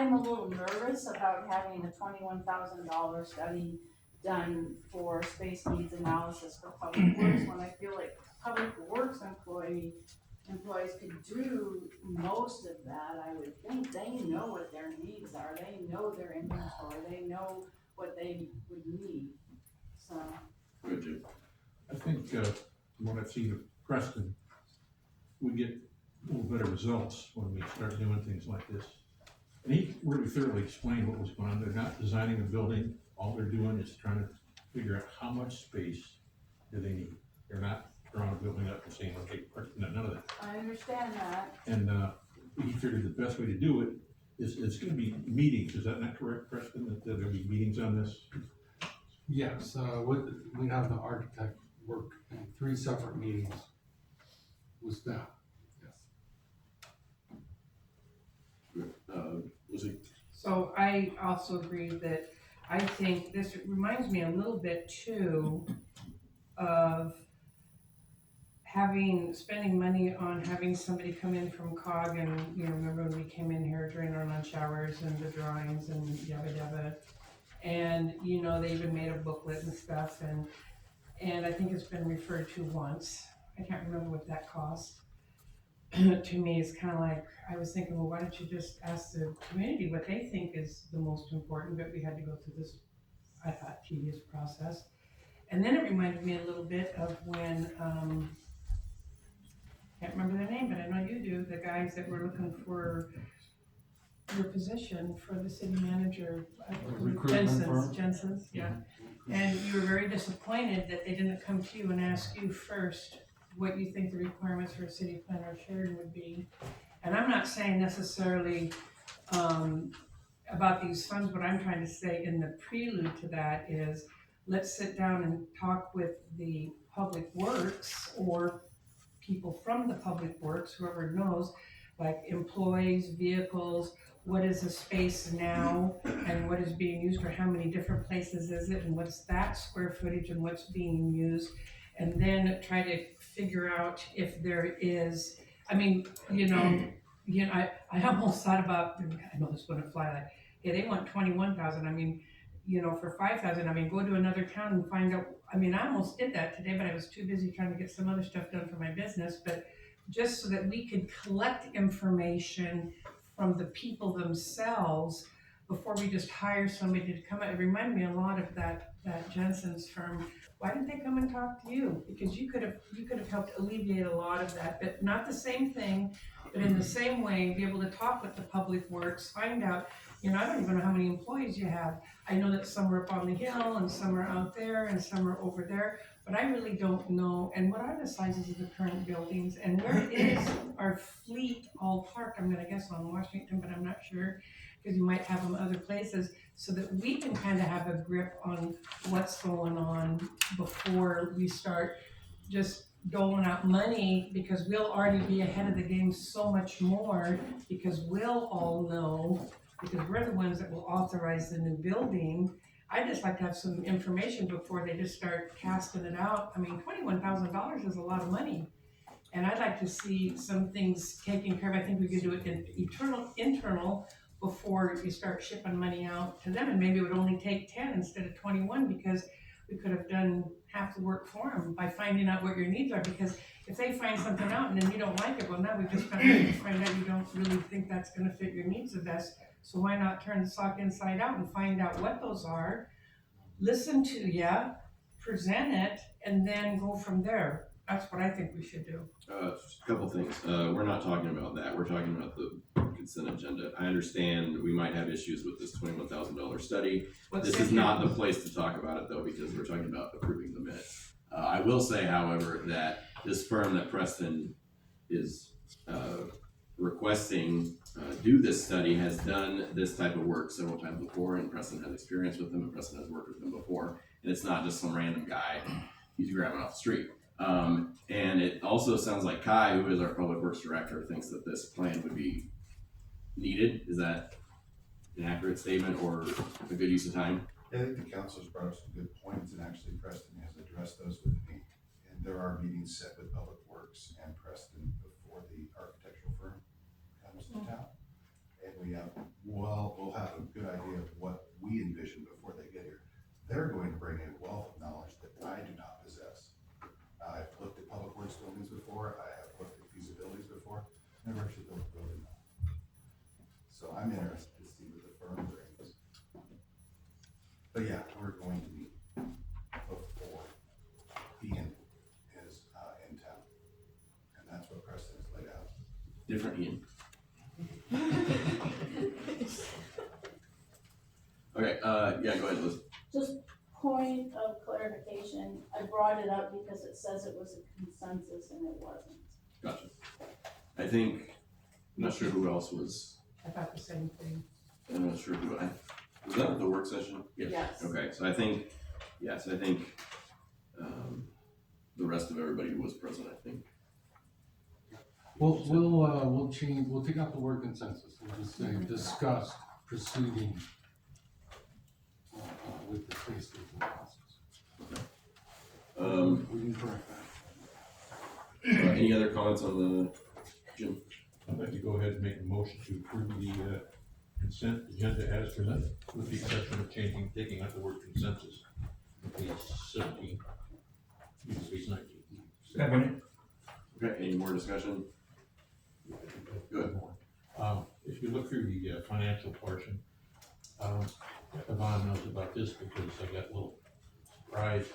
S11: am a little nervous about having a $21,000 study done for space needs analysis for public works, when I feel like public works employees could do most of that. I would think they know what their needs are, they know their inventory, they know what they would need, so.
S1: Good, Jim.
S6: I think, from what I've seen of Preston, we get a little better results when we start doing things like this. And he really thoroughly explained what was going on. They're not designing a building, all they're doing is trying to figure out how much space do they need. They're not drawing a building up and saying, okay, none of that.
S11: I understand that.
S6: And he figured the best way to do it
S13: It's gonna be meetings, is that not correct, Preston, that there'll be meetings on this?
S3: Yes, we have the architect work in 3 separate meetings with staff, yes.
S1: Was it?
S11: So I also agree that I think this reminds me a little bit too of spending money on having somebody come in from COG and, you know, remember when we came in here during our lunch hours and the drawings and yabba yabba. And, you know, they even made a booklet and stuff and I think it's been referred to once. I can't remember what that cost. To me, it's kind of like, I was thinking, well, why don't you just ask the community what they think is the most important, but we had to go through this, I thought, tedious process. And then it reminded me a little bit of when, can't remember their name, but I know you do, the guys that were looking for your position for the city manager. Jensen's, yeah. And you were very disappointed that they didn't come to you and ask you first what you think the requirements for a city planner of Sheridan would be. And I'm not saying necessarily about these funds. What I'm trying to say in the prelude to that is, let's sit down and talk with the public works or people from the public works, whoever knows, like employees, vehicles, what is the space now and what is being used, or how many different places is it and what's that square footage and what's being used, and then try to figure out if there is, I mean, I almost thought about, I know this wouldn't fly, like, yeah, they want 21,000, I mean, for 5,000, I mean, go to another town and find out. I mean, I almost did that today, but I was too busy trying to get some other stuff done for my business. But just so that we could collect information from the people themselves before we just hire somebody to come out. It reminded me a lot of that Jensen's firm. Why didn't they come and talk to you? Because you could have helped alleviate a lot of that, but not the same thing, but in the same way, be able to talk with the public works, find out, I don't even know how many employees you have. I know that some are up on the hill and some are out there and some are over there, but I really don't know. And what are the sizes of the current buildings and where is our fleet all parked? I'm gonna guess on Washington, but I'm not sure, because you might have them other places, so that we can kind of have a grip on what's going on before we start just doling out money, because we'll already be ahead of the game so much more, because we'll all know, because we're the ones that will authorize the new building. I'd just like to have some information before they just start casting it out. I mean, $21,000 is a lot of money. And I'd like to see some things taken care of. I think we could do it in internal before you start shipping money out to them. And maybe it would only take 10 instead of 21, because we could have done half the work for them by finding out what your needs are. Because if they find something out and then you don't like it, well, now we've just find out you don't really think that's gonna fit your needs the best. So why not turn the sock inside out and find out what those are, listen to ya, present it, and then go from there. That's what I think we should do.
S1: A couple things. We're not talking about that. We're talking about the consent agenda. I understand we might have issues with this $21,000 study. This is not the place to talk about it though, because we're talking about approving the minutes. I will say, however, that this firm that Preston is requesting do this study has done this type of work several times before, and Preston has experience with them, and Preston has worked with them before, and it's not just some random guy he's grabbing off the street. And it also sounds like Kai, who is our public works director, thinks that this plan would be needed. Is that an accurate statement or a good use of time?
S12: Yeah, I think the council's brought up some good points, and actually Preston has addressed those with me. And there are meetings set with Public Works and Preston before the architectural firm comes to town. And we'll have a good idea of what we envision before they get here. They're going to bring a wealth of knowledge that I do not possess. I've looked at Public Works buildings before, I have looked at feasibilities before, never actually built a building. So I'm interested to see what the firm brings. But yeah, we're going to meet before Ian is in town. And that's what Preston has laid out.
S1: Different Ian. Okay, yeah, go ahead, Liz.
S14: Just point of clarification, I brought it up because it says it was a consensus and it wasn't.
S1: Gotcha. I think, I'm not sure who else was
S11: I thought the same thing.
S1: I'm not sure who was that at the work session?
S14: Yes.
S1: Okay, so I think, the rest of everybody who was present, I think.
S3: We'll change, we'll take out the word consensus, we'll just say discussed proceeding with the space station process. We can correct that.
S1: Any other comments on the, Jim?
S13: I'd like to go ahead and make a motion to approve the consent agenda as presented, with the exception of taking out the word consensus. on Page 17, page 19.
S8: Second.
S1: Okay, any more discussion? Good.
S13: If you look through the financial portion, Yvonne knows about this because I got a little surprised.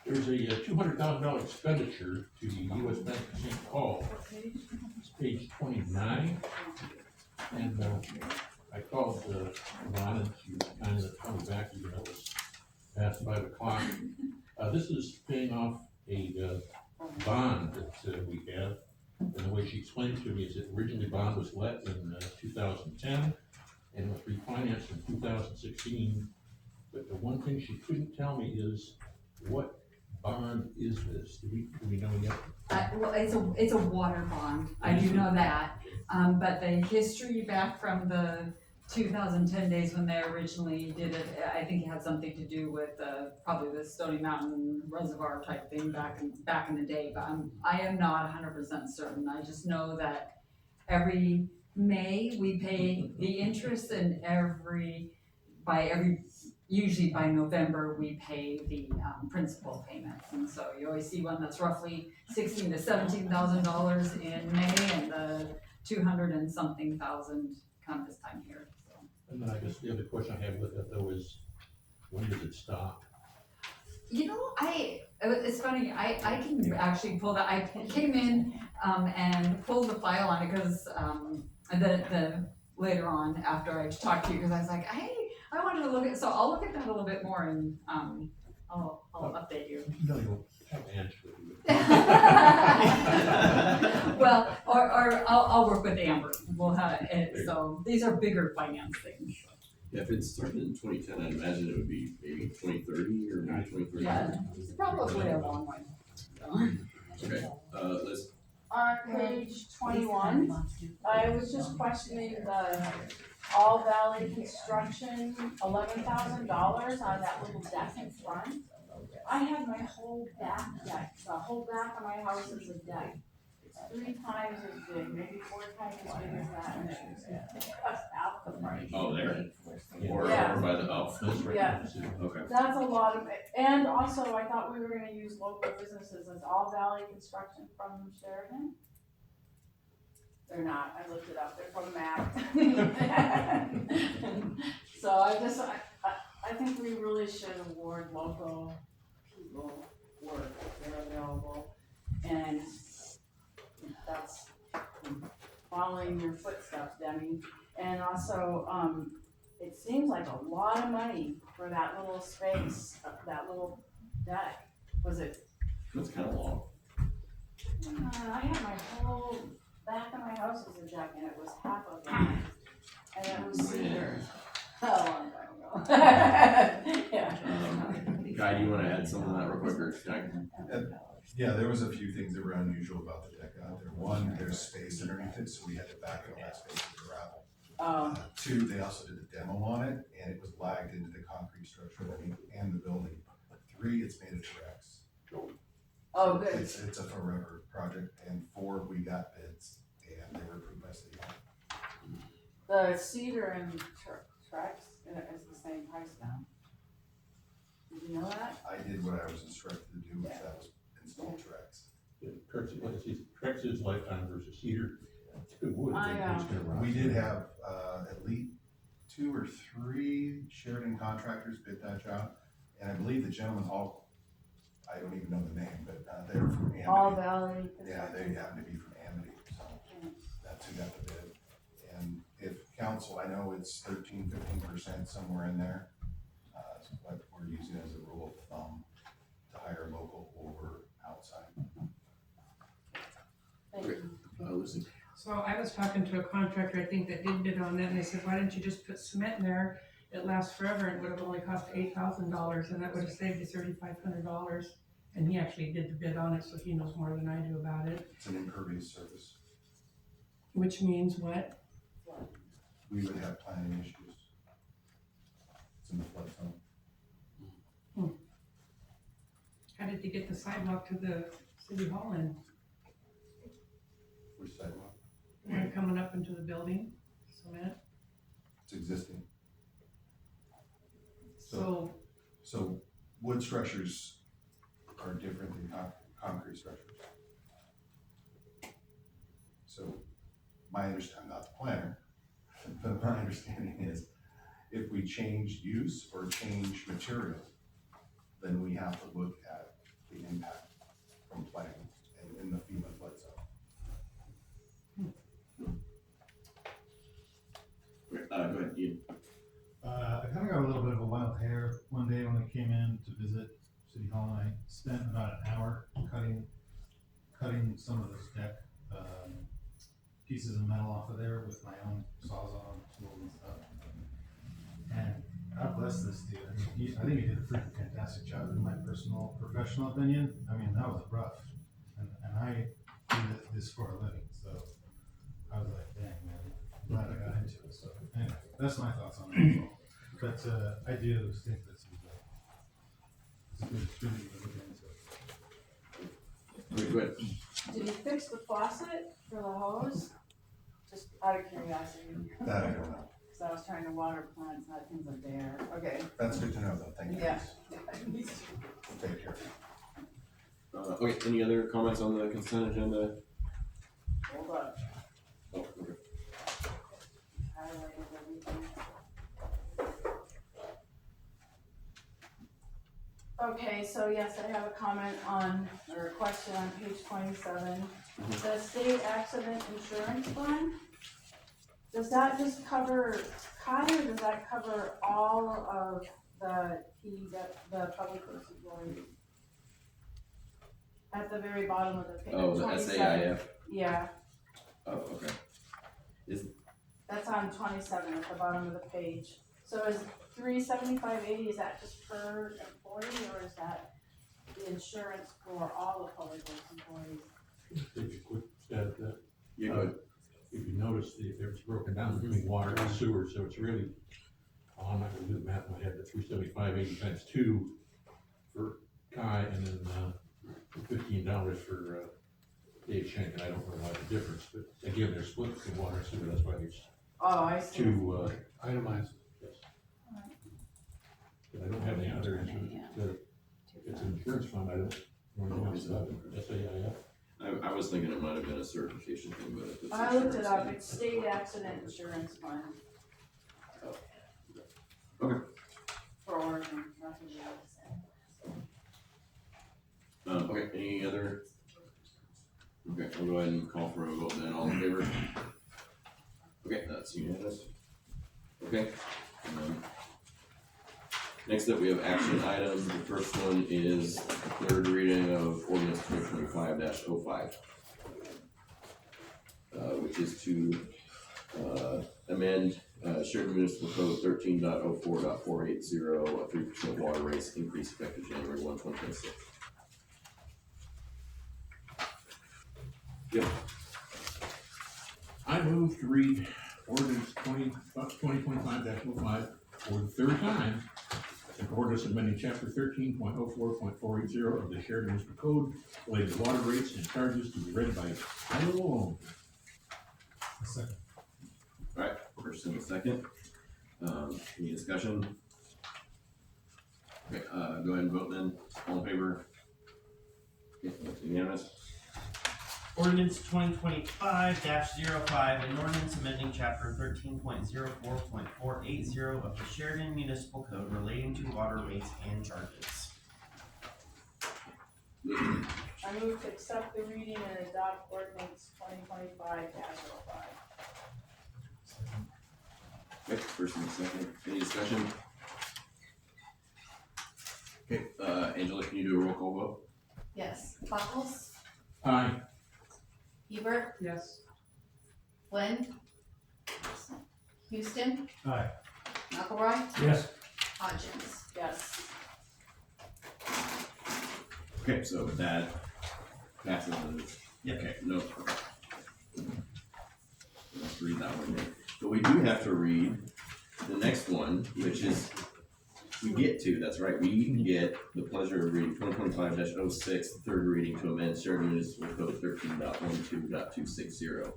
S13: There's a $200,000 expenditure to the U.S. Bank of St. Paul. It's page 29. And I called Yvonne and she kind of called me back even though it was past 5 o'clock. This is paying off a bond that we have. And the way she explained it to me is that originally bond was let in 2010 and was refinanced in 2016. But the one thing she couldn't tell me is what bond is this? Do we know yet?
S4: Well, it's a water bond, I do know that, but the history back from the 2010 days when they originally did it, I think it had something to do with probably the Stony Mountain Reservoir type thing back in the day, but I am not 100% certain. I just know that every May we pay the interest, and usually by November we pay the principal payments, and so you always see one that's roughly $16,000 to $17,000 in May, and the 200 and something thousand come this time here. So.
S13: And then I guess the other question I have with it though is, when does it stop?
S4: You know, it's funny, I can actually pull that. I came in and pulled the file on it because the later on after I talked to you, because I was like, hey, I wanted to look at, so I'll look at that a little bit more and I'll update you.
S13: No, you don't have to answer it.
S4: Well, or I'll work with Amber. We'll have it. So these are bigger finance things.
S1: Yeah, if it started in 2010, I'd imagine it would be maybe 2030 or maybe 2030.
S4: Yeah, it's probably a long one. So.
S1: Okay, Liz.
S14: On page 21, I was just questioning the All Valley Construction, $11,000 on that little deck in front. I have my whole back deck, the whole back of my house is a deck. It's 3 times as big, maybe 4 times as big as that, and it's half the price.
S1: Oh, there. Or by the
S14: Yeah.
S1: Okay.
S14: That's a lot of it. And also, I thought we were gonna use local businesses. Is All Valley Construction from Sheridan? They're not. I looked it up. They're from Mac. So I think we really should award local people work if they're available. And that's following your footsteps, Demi. And also, it seems like a lot of money for that little space, that little deck. Was it?
S1: That's kind of long.
S14: I had my whole back of my house was a deck, and it was half of it, and it was cedar. A long time ago. Yeah.
S1: Guy, do you want to add something to that real quick, or
S12: Yeah, there was a few things that were unusual about the deck out there. One, there's space underneath it, so we had to back up that space with gravel. 2, they also did a demo on it, and it was lagged into the concrete structure and the building. 3, it's made of Trex.
S14: Oh, good.
S12: It's a forever project. And 4, we got bids, and they were approved by City Hall.
S14: The cedar and Trex is the same price now. Did you know that?
S12: I did what I was instructed to do, which that was install Trex.
S13: Trex is lifetime versus cedar. It's good wood.
S14: I know.
S12: We did have at least 2 or 3 Sheridan contractors bid that job, and I believe the gentlemen I don't even know the name, but they were from Amity.
S14: All Valley.
S12: Yeah, they happen to be from Amity, so that's who got the bid. And if council, I know it's 13–15% somewhere in there. That's what we're using as a rule of thumb to hire local over outside.
S14: Thank you.
S1: Lucy.
S15: So
S11: So I was talking to a contractor, I think, that did bid on that, and they said, why didn't you just put cement in there? It lasts forever, and it would have only cost $8,000, and that would have saved you $3,500. And he actually did the bid on it, so he knows more than I do about it.
S12: It's an impervious surface.
S11: Which means what?
S12: We would have planning issues. It's in the flood zone.
S11: How did you get the sidewalk to the city hall in?
S12: Which sidewalk?
S11: Coming up into the building, cement?
S12: It's existing.
S11: So,
S12: So wood structures are different than concrete structures. So my understanding, not the planner, but my understanding is if we change use or change material, then we have to look at the impact from planning and in the FEMA flood zone.
S1: Go ahead, Ian.
S10: I kind of got a little bit of a wild hair one day when I came in to visit City Hall, and I spent about an hour cutting some of those deck pieces of metal off of there with my own sawzall tools and stuff. And God bless this dude. I mean, I think he did a freaking fantastic job in my personal, professional opinion. I mean, that was rough, and I do this for a living, so I was like, dang man, I'm glad I got into it. So anyway, that's my thoughts on it. But I do think this is a good opportunity to look into it.
S1: Go ahead.
S14: Did he fix the faucet for the hose? Just out of curiosity.
S12: That I don't know.
S14: Cause I was trying to water plants, and things are there. Okay.
S12: That's good to know though, thank you.
S14: Yeah.
S12: We'll take care of it.
S1: Okay, any other comments on the consent agenda?
S14: Hold up.
S1: Oh, okay.
S14: Highlighted everything. Okay, so yes, I have a comment on, or a question on page 27. The state accident insurance fund, does that just cover Kai, or does that cover all of the public works employees? At the very bottom of the page.
S1: Oh, the
S14: 27.
S1: SAIF?
S14: Yeah,
S1: Oh, okay.
S14: that's on 27 at the bottom of the page. So is $375.80, is that just per employee, or is that the insurance for all the public works employees?
S13: Take a quick stab at that.
S1: Yeah, go ahead.
S13: If you notice, it's broken down between water and sewer, so it's really, I'm not gonna do the math in my head, but 375.80 times 2 for Kai, and then $15 for Dave Shank, and I don't know why the difference, but again, they're split between water and sewer, that's why there's
S14: Oh, I see.
S13: two itemized. Yes. But I don't have any other insurance. It's an insurance fund, I don't know anything else about it. SAIF.
S1: I was thinking it might have been a certification thing, but if it's.
S14: I looked it
S1: insurance,
S14: up,
S1: then-
S14: it's state accident insurance fund.
S1: Okay.
S14: For Oregon, that's what it is.
S1: Okay, any other? Okay, we'll go ahead and call for a vote then, all in favor? Okay, that's unanimous. Okay. Next up, we have action items. The first one is third reading of ordinance 2025-05. Which is to, amend, Sheridan Municipal Code 13.04.480, a 3% water rates increase effective January 1, 2026. Yep.
S13: I move to read ordinance 2025-05 for the third time. An ordinance amending chapter 13.04.480 of the Sheridan Municipal Code related to water rates and charges to be read by title alone.
S10: Second.
S1: Alright, first and a second. Any discussion? Okay, go ahead and vote then. All in favor? Okay, that's unanimous.
S8: Ordinance 2025-05, an ordinance amending chapter 13.04.480 of the Sheridan Municipal Code relating to water rates and charges.
S14: I move to accept the reading and adopt ordinance 2025-05.
S1: Okay, first and a second. Any discussion? Okay, Angela, can you do a roll call vote?
S15: Yes. Buckles?
S13: Aye.
S15: Hebert?
S11: yes.
S15: Flynn. Houston.
S8: Aye.
S15: McElroy.
S3: Yes.
S15: Hodgins.
S14: Yes.
S1: Okay, so that passes. Okay, no. Let's read that one then. But we do have to read the next one, which is, we get to, that's right, we get the pleasure of reading 2025-06, the third reading to amend Sheridan Municipal Code 13.12.260,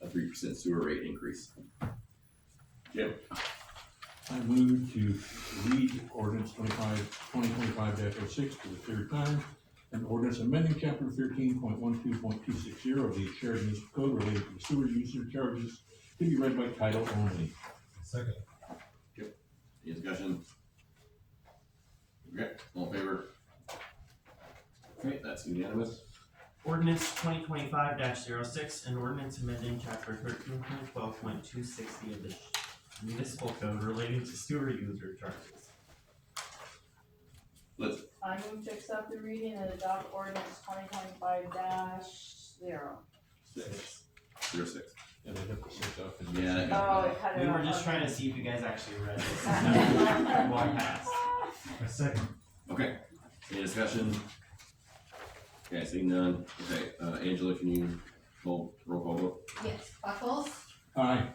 S1: a 3% sewer rate increase. Jim?
S13: I move to read ordinance 2025-06 for the third time, an ordinance amending chapter 13.12.260 of the Sheridan Municipal Code related to sewer user charges to be read by title only.
S10: Second.
S1: Any discussion? Okay, all in favor? Okay, that's unanimous.
S8: Ordinance 2025-06, an ordinance amending chapter 13.12.260 of the municipal code relating to sewer user charges.
S1: Let's,
S14: I move to accept the reading and adopt ordinance 2025-06.
S1: 06.
S13: And I have to sit up and.
S1: Yeah.
S14: Oh, it cut it
S8: We were
S14: off.
S8: just trying to see if you guys actually read it. Walk past.
S10: A second.
S1: Okay, any discussion? Okay, seeing none. Okay, Angela, can you roll call vote?
S15: Yes. Buckles.
S13: Aye.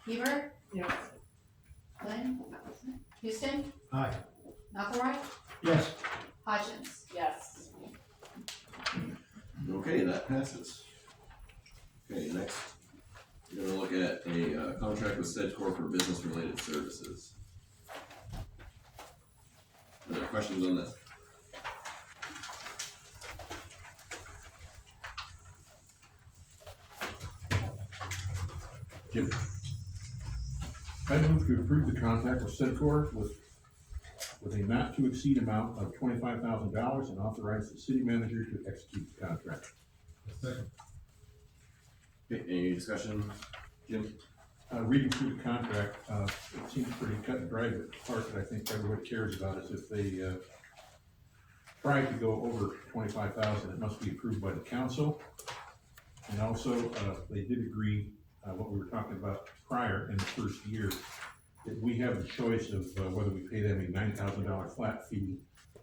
S15: Hebert.
S11: Yes.
S15: Flynn. Houston.
S10: Aye.
S15: McElroy.
S3: Yes.
S15: Hodgins.
S14: Yes.
S1: Okay, that passes. Okay, next, we're gonna look at a contract with SEDCOR for business-related services. Are there questions on this? Jim?
S13: I move to approve the contract with SEDCOR with a not to exceed amount of $25,000 and authorize the city manager to execute the contract.
S10: A second.
S1: Okay, any discussion? Jim?
S13: Reading through the contract, it seems pretty cut and dry, but the part that I think everybody cares about is if they try to go over 25,000, it must be approved by the council. And also, they did agree, what we were talking about prior in the first year, that we have the choice of whether we pay them a $9,000 flat fee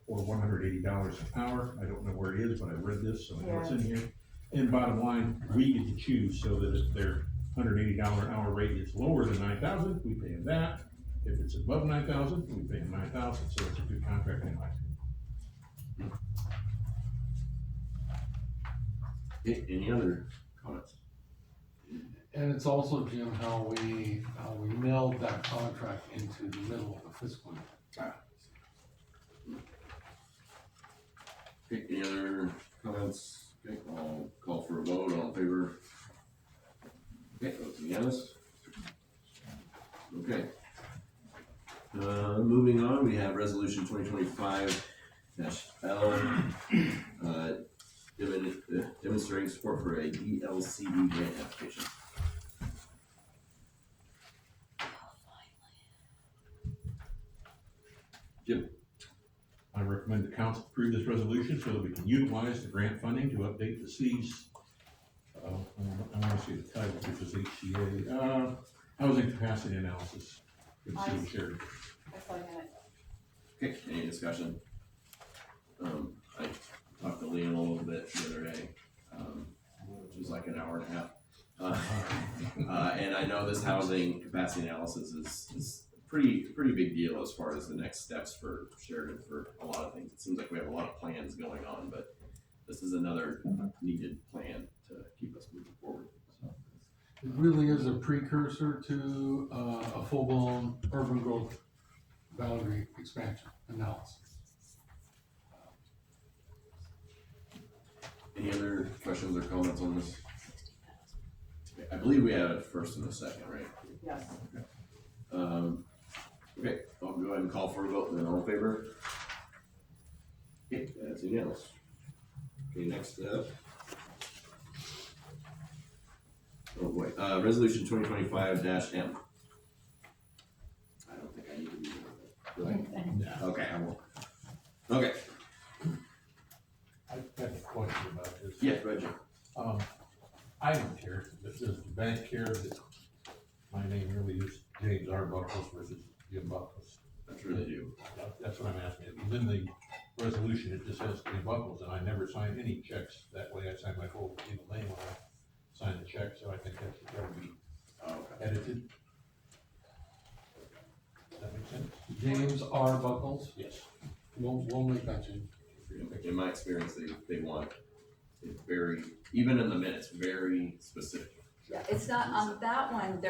S13: or $180 an hour. I don't know where it is, but I read this, so I know it's in here. And bottom line, we get to choose, so that if their $180 an hour rate is lower than 9,000, we pay them that. If it's above 9,000, we pay them 9,000, so it's a good contract anyway.
S1: Okay, any other comments?
S3: And it's also, Jim, how we mailed that contract into the middle of the fiscal year.
S1: Okay, any other comments? Okay, I'll call for a vote, all in favor? Okay, votes unanimous. Okay. Moving on, we have resolution 2025-L, demonstrating support for a DLCD grant application. Jim?
S13: I recommend the council approve this resolution so that we can utilize the grant funding to update the city's, I want to see the title, which is HCA, housing capacity analysis for the city of Sheridan.
S14: I second it.
S1: Okay, any discussion? I talked to Leon a little bit the other day, which was like an hour and a half. And I know this housing capacity analysis is pretty big deal as far as the next steps for Sheridan for a lot of things. It seems like we have a lot of plans going on, but this is another needed plan to keep us moving forward. So.
S3: It really is a precursor to a full-blown urban growth boundary expansion analysis.
S1: Any other questions or comments on this? Okay, I believe we have a first and a second, right?
S14: Yes.
S1: Okay, I'll go ahead and call for a vote, then all in favor? Okay, that's unanimous. Okay, next up. Oh boy, resolution 2025-M. I don't think I need to read it. Really? Okay, I won't. Okay.
S13: I have a question about this.
S1: Yeah, go ahead, Jim.
S13: I don't care, this is the bank here that my name really is James R. Buckles versus Jim Buckles.
S1: That's really you.
S13: That's what I'm asking. Within the resolution, it just says Jim Buckles, and I never sign any checks that way. I sign my full legal name when I sign the check, so I think that should probably be edited. Does that make sense?
S3: James R. Buckles,
S13: Yes.
S3: we'll make that change.
S1: In my experience, they want it very, even in the minutes, very specific.
S4: Yeah, it's not, on that one,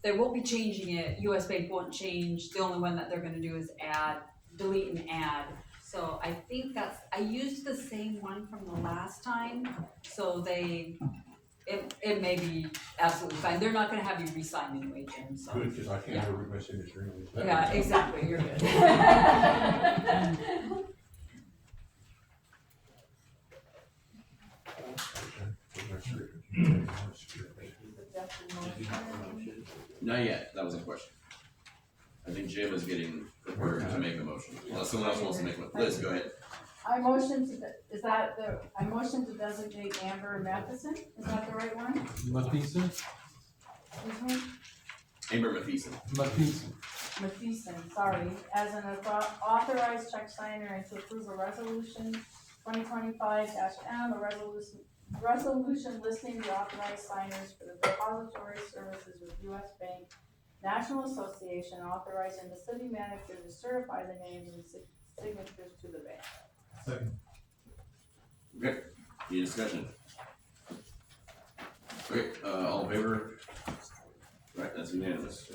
S4: they won't be changing it, US Bank won't change, the only one that they're gonna do is add, delete and add. So I think I used the same one from the last time, so it may be absolutely fine, they're not gonna have you re-sign anyway, Jim, so.
S13: Good, because I can't ever read my signature anyways.
S4: Yeah, exactly, you're good.
S1: Not yet, that was a question. I think Jim is getting prepared to make a motion, unless someone else wants to make one. Liz, go ahead.
S14: I motion to designate Amber Mathiesen, is that the right one?
S3: Mathiesen?
S14: Excuse me?
S1: Amber Mathiesen.
S14: Mathiesen, sorry, as an authorized check signer and to approve a resolution 2025-M, a resolution listing the authorized signers for the depository services with US Bank National Association, authorizing the city manager to certify the names and signatures to the bank.
S3: Second.
S1: Okay, any discussion? Okay, all in favor? Right, that's unanimous.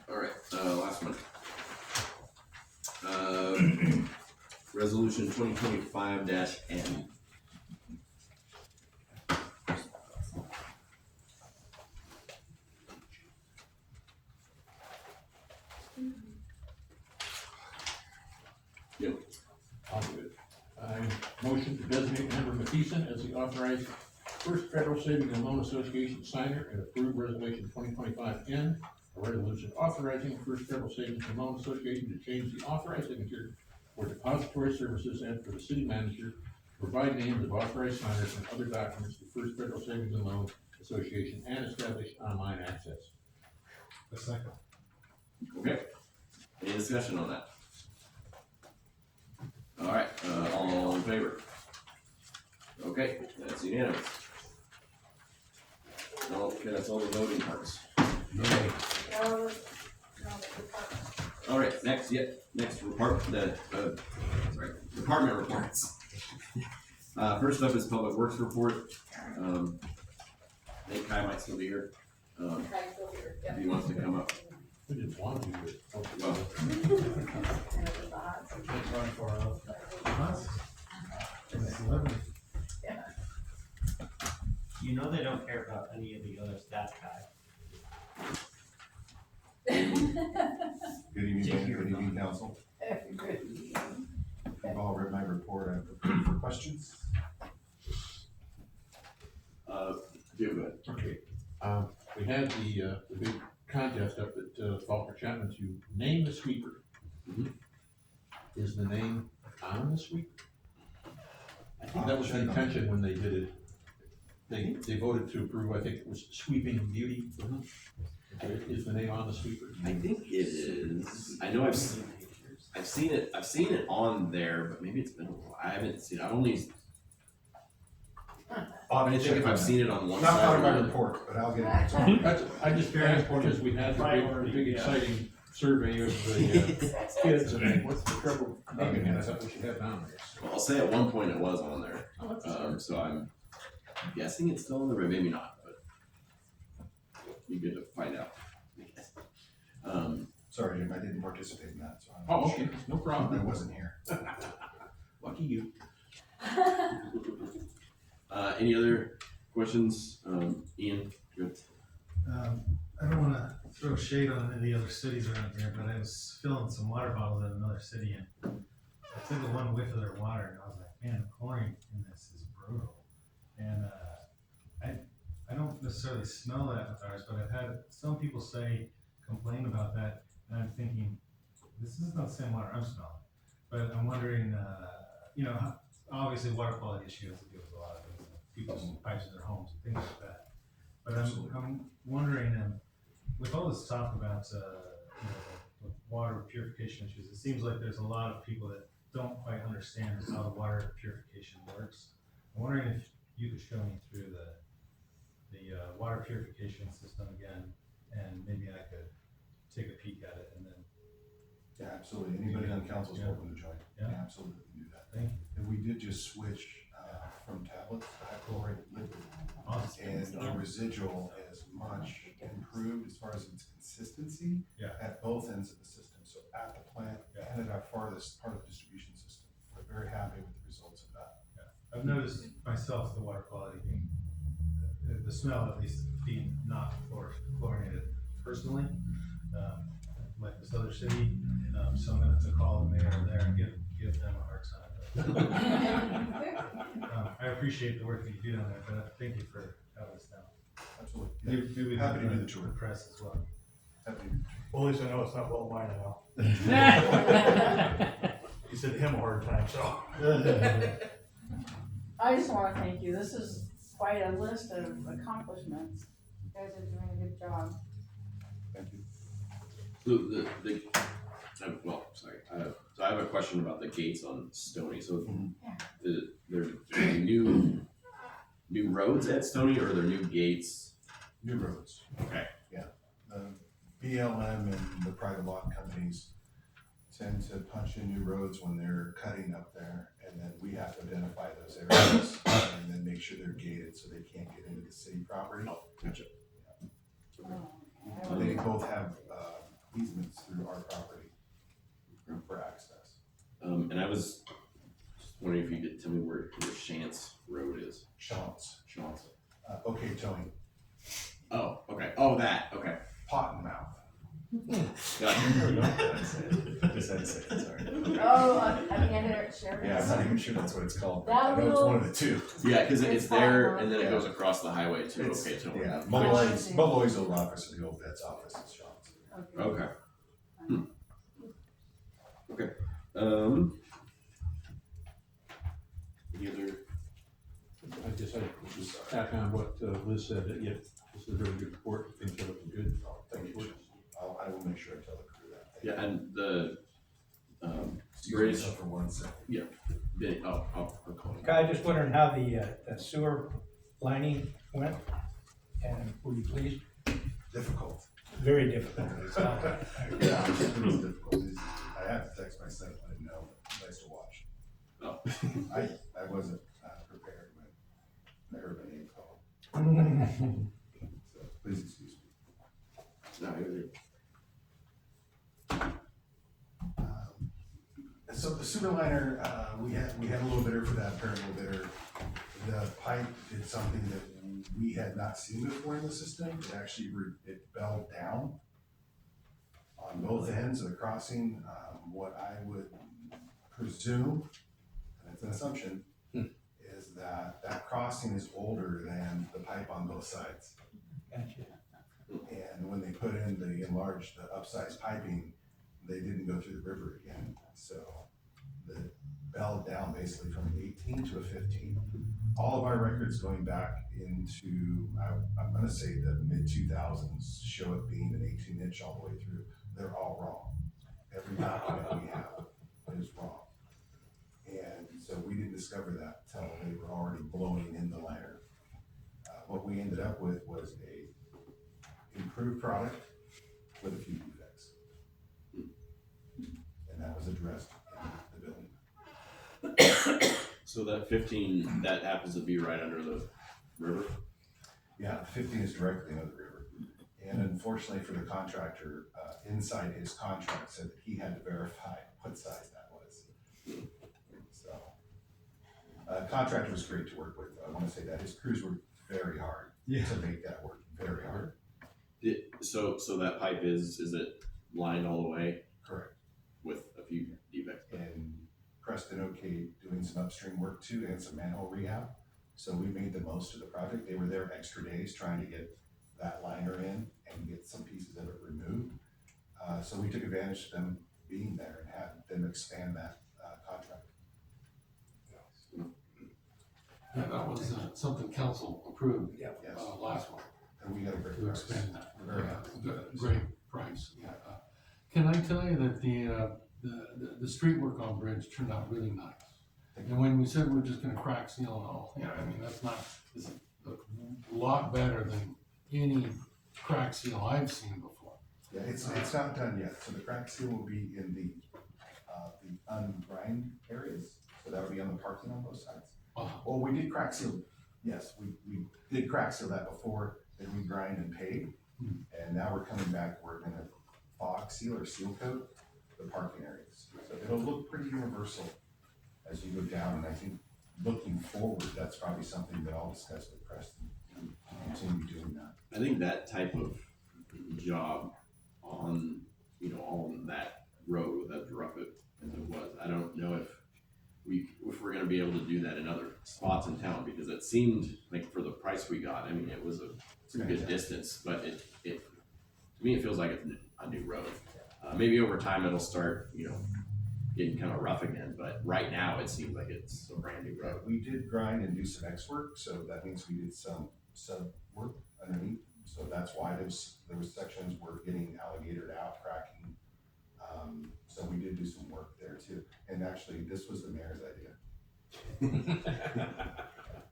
S1: All right, last one. Resolution 2025-N. Yep.
S13: I'll do it. I motion to designate Amber Mathiesen as the authorized First Federal Savings and Loan Association signer and approve Resolution 2025-N, a resolution authorizing First Federal Savings and Loan Association to change the authorized signature for depository services and for the city manager to provide names of authorized signers and other documents to First Federal Savings and Loan Association and establish online access.
S3: A second.
S1: Okay, any discussion on that? All right, all in favor? Okay, that's unanimous. Okay, that's all the voting parts. All right, next department reports. First up is Public Works report. I think Kai might still be here. If he wants to come up.
S13: We didn't want to do it.
S1: Well,
S8: You know they don't care about any of the other stats, guy.
S12: Good evening, Mayor. Good evening, council. You've all read my report. I'm prepared for questions.
S1: do good.
S13: Okay, we had the big contest up at Faulkner Chapman to name the sweeper. Is the name on the sweeper? I think that was the intention when they did it. They voted to approve, I think it was Sweeping Beauty. Okay, is the name on the sweeper?
S1: I think it is. I know I've seen it on there, but maybe it's been a while. I haven't seen it. I've only. I think if I've seen it on one
S12: Not
S1: side.
S12: part of my report, but I'll get it.
S13: That's, I just asked because we had the big exciting survey of the kids and what's the trouble naming it? I thought we should have down there.
S1: Well, I'll say at one point it was on there. So I'm guessing it's still on there, but maybe not. But be good to find out.
S12: Sorry, Jim, I didn't participate in that, so.
S13: Oh, okay, no problem.
S12: I wasn't here.
S13: Lucky you.
S1: Any other questions? Ian, good.
S10: I don't wanna throw shade on any of the other cities around here, but I was filling some water bottles at another city and I took a one whiff of their water and I was like, man, the chlorine in this is brutal. And I don't necessarily smell that with ours, but I've had some people complain about that, and I'm thinking, this is not the same water I'm smelling. But I'm wondering, obviously water quality issue has to do with a lot of things. people's pipes in their homes and things like that. But I'm wondering, with all this talk about, with water purification issues, it seems like there's a lot of people that don't quite understand how the water purification works. I'm wondering if you could show me through the water purification system again, and maybe I could take a peek at it and then.
S12: Yeah, absolutely. Anybody on council is welcome to join.
S10: Yeah.
S12: Absolutely do that.
S10: Thank you.
S12: And we did just switch from tablets to high-chloride liquid.
S10: Awesome.
S12: And our residual is much improved as far as its consistency
S10: Yeah.
S12: at both ends of the system. So at the plant and at our farthest part of the distribution system. We're very happy with the results of that.
S10: Yeah. I've noticed myself the water quality being, the smell at least being not chlorinated personally, like this other city. So I'm gonna have to call the mayor there and give them a hard time. I appreciate the work that you do on that, but thank you for having us down.
S12: Absolutely.
S10: Maybe we
S12: Happy to
S10: can
S12: do the tour.
S10: press as well.
S12: Happy to do the tour.
S3: Well, at least I know it's not well mine now. You said him a hard time, so.
S14: I just wanna thank you, this is quite a list of accomplishments. You guys are doing a good job.
S12: Thank you.
S1: So I have a question about the gates on Stony. So
S14: Yeah.
S1: there new roads at Stony, or are there new gates?
S12: New roads.
S1: Okay.
S12: Yeah. The BLM and the private lot companies tend to punch in new roads when they're cutting up there, and then we have to identify those areas and then make sure they're gated so they can't get into the city property.
S1: Oh, gotcha.
S12: They both have easements through our property for access.
S1: And I was just wondering if you could tell me where Shantz Road is.
S12: Shantz.
S1: Okay,
S12: Tony.
S1: Oh, okay. Oh, that. Okay.
S12: Pot and mouth.
S1: Gotcha.
S12: Just had to say it, sorry.
S14: Oh, at the end of it, Sheridan.
S12: Yeah, I'm not even sure that's what it's called.
S14: That
S12: I know it's one of the two.
S1: Yeah, because it's there, and then it
S12: Yeah.
S1: goes across the highway to
S12: It's-
S1: Okay Tony.
S12: Yeah, Malloy's old office and the old vet's office is Shantz.
S1: Okay. Okay. Any other?
S13: I guess I just tack on what Liz said, that yes, this is a very good report, things are looking good.
S12: Thank you. I will make sure I tell the crew that.
S1: Yeah, and the
S12: Excuse
S1: bridge.
S12: myself for 1 second.
S1: Yeah. I'll call you.
S16: I just wondering how the sewer lining went, and were you pleased?
S12: Difficult.
S16: Very difficult.
S12: Yeah, it was difficult. I had to text my son, I didn't know, nice to watch.
S1: Oh.
S12: I wasn't prepared when I heard my name called. So please excuse me.
S1: No,
S12: So the sewer liner, we had a little bidder for that, very little bidder. The pipe did something that we had not seen before in the system. It actually, it belled down on both ends of the crossing. What I would presume, and it's an assumption, is that that crossing is older than the pipe on both sides.
S16: Gotcha.
S12: And when they put in the enlarged, the upsized piping, they didn't go through the river again. So the belled down basically from an 18 to a 15. All of our records going back into, I'm gonna say the mid 2000s show it being an 18-inch all the way through. They're all wrong. Every document we have is wrong. And so we didn't discover that until they were already blowing in the liner. What we ended up with was a improved product with a few defects. And that was addressed in the building.
S1: So that 15, that happens to be right under the river?
S12: Yeah, 15 is directly under the river. And unfortunately for the contractor, inside his contract said that he had to verify what size that was. So, contractor was great to work with. I want to say that his crews worked very hard to make that work, very hard.
S1: So that pipe is it lined all the way?
S12: Correct.
S1: With a few defects?
S12: And Preston OK doing some upstream work too and some manhole rehab. So we made the most of the project. They were there extra days trying to get that liner in and get some pieces of it removed. So we took advantage of them being there and had them expand that contract.
S3: Yeah, that was something council approved
S12: Yes.
S3: last one.
S12: And we got a great
S3: To
S12: price.
S3: expand that.
S12: We're very happy.
S3: Great price. Can I tell you that the street work on Bridge turned out really nice? And when we said we're just gonna crack seal and all, yeah, I mean, this look a lot better than any crack seal I've seen before.
S12: Yeah, it's not done yet, so the crack seal will be in the ungrind areas, so that would be on the parking on both sides. Well, we did crack seal, yes, we did crack seal that before, then we grind and pave. And now we're coming back, we're gonna fog seal or seal coat the parking areas. So it'll look pretty universal as you go down, and I think looking forward, that's probably something that I'll discuss with Preston to continue doing that.
S1: I think that type of job on, on that road, as rough as it was, I don't know if we're gonna be able to do that in other spots in town, because it seemed like for the price we got, I mean, it was a good distance, but to me, it feels like it's a new road. Maybe over time it'll start, getting kind of rough again, but right now it seems like it's a brand new road.
S12: We did grind and do some X work, so that means we did some sub work underneath. So that's why there was sections were getting alligatored out, cracking. So we did do some work there too. And actually, this was the mayor's idea.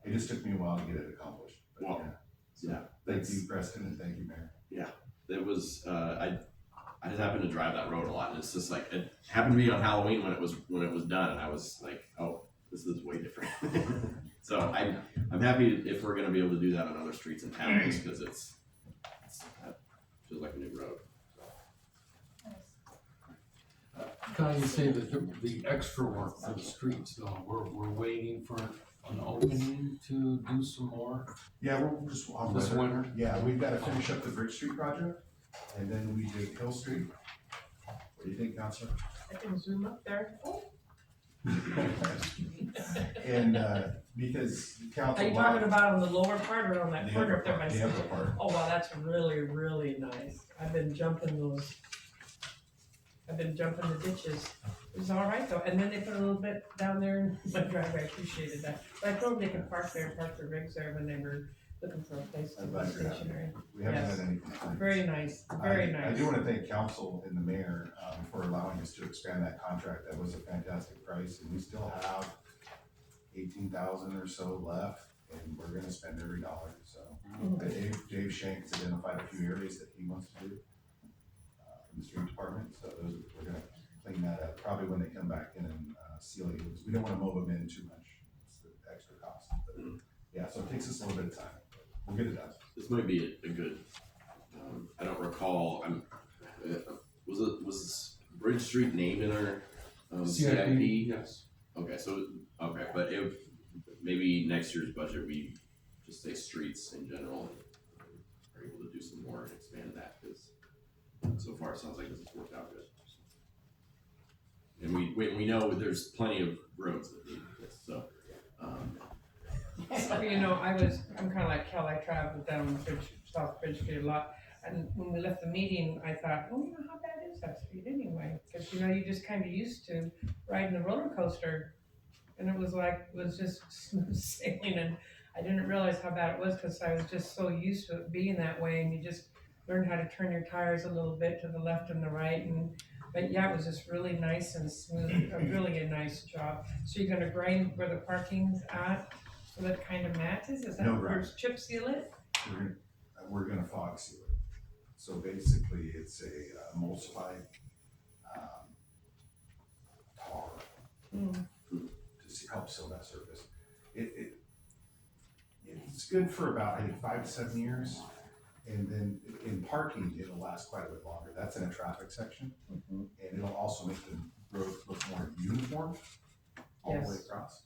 S12: It just took me a while to get it accomplished. But
S1: Well, yeah.
S12: Thank you, Preston, and thank you, Mayor.
S1: Yeah, it was, I just happened to drive that road a lot, and it's just like, it happened to be on Halloween when it was done, and I was like, oh, this is way different. So I'm happy if we're gonna be able to do that on other streets in town, just because it feels like a new road.
S3: Can you say that the extra work for the streets, though, we're waiting for an opening to do some more?
S12: Yeah, we're just on
S3: This winter?
S12: Yeah, we've got to finish up the Bridge Street project, and then we did Hill Street. What do you think, Councilor?
S11: I can zoom up there. Oh,
S12: And because council.
S11: are you talking about on the lower part or on that
S12: The
S11: corner
S12: upper
S11: up there by
S12: part, the upper part.
S11: Oh, wow, that's really, really nice. I've been jumping the ditches. It was all right though, and then they put a little bit down there in my driveway, I appreciated that. But I told them they could park there, park their rigs there when they were looking for a place to
S12: I'm
S11: be
S12: glad you're happy.
S11: stationary.
S12: We haven't
S11: Yes.
S12: had any complaints.
S11: Very nice, very
S12: I
S11: nice.
S12: do want to thank council and the mayor for allowing us to expand that contract. That was a fantastic price, and we still have 18,000 or so left, and we're gonna spend every dollar, so. Dave Shanks identified a few areas that he wants to do in the street department, so we're gonna clean that up, probably when they come back in and seal it, because we don't wanna mow them in too much, it's the extra cost. But, yeah, so it takes us a little bit of time, we'll get it done.
S1: This might be a good, I don't recall, was Bridge Street named in our CIP?
S3: Yes.
S1: Okay, but maybe next year's budget, we just say streets in general, and are able to do some more and expand that, because so far it sounds like this has worked out good. And we know there's plenty of roads that need this, so,
S11: I'm kinda like Cal, I traveled down South Bridge Street a lot. And when we left the meeting, I thought, how bad is that street anyway? Cause you just kinda used to riding the roller coaster. And it was just smooth sailing, and I didn't realize how bad it was, cause I was just so used to it being that way, and you just learn how to turn your tires a little bit to the left and the right, but yeah, it was just really nice and smooth, really a nice job. So you're gonna grind where the parking's at, so that kind of matches, is that
S12: No
S11: where
S12: grind.
S11: chip seal it?
S12: We're gonna fog seal it. So basically, it's a emulsified tar to help seal that surface. It's good for about, I think, 5 to 7 years. And then in parking, it'll last quite a bit longer. That's in a traffic section. And it'll also make the road look more uniform all the way
S11: Yes.
S12: across.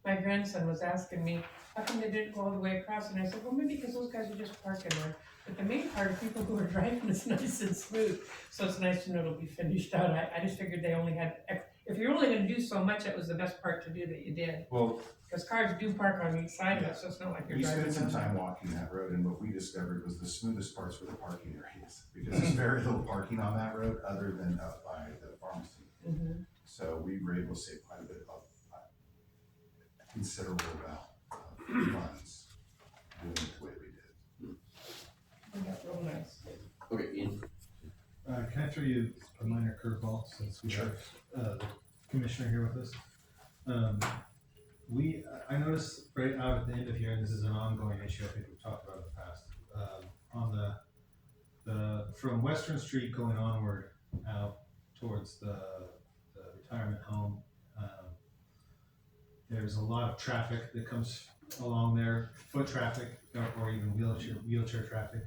S11: My grandson was asking me, how come they didn't go all the way across? And I said, well, maybe because those guys are just parking there. But the main part of people who are driving is nice and smooth. So it's nice to know it'll be finished out. I just figured they only had, if you're only gonna do so much, that was the best part to do that you did.
S12: Well,
S11: because cars do park on each side of it, so it's not like you're
S12: we
S11: driving.
S12: spent some
S11: down
S12: time walking that road, and what we discovered was the smoothest parts were the parking areas, because there's very little parking on that road other than up by the pharmacy.
S11: Mhm.
S12: So we were able to save quite a bit of, considerable amount of funds doing it the way we did.
S1: Okay, Ian.
S10: Can I throw you a minor curveball since we have, the commissioner here with us? I noticed right out at the end of here, and this is an ongoing issue I think we've talked about in the past, on the, from Western Street going onward out towards the retirement home, there's a lot of traffic that comes along there, foot traffic, or even wheelchair traffic.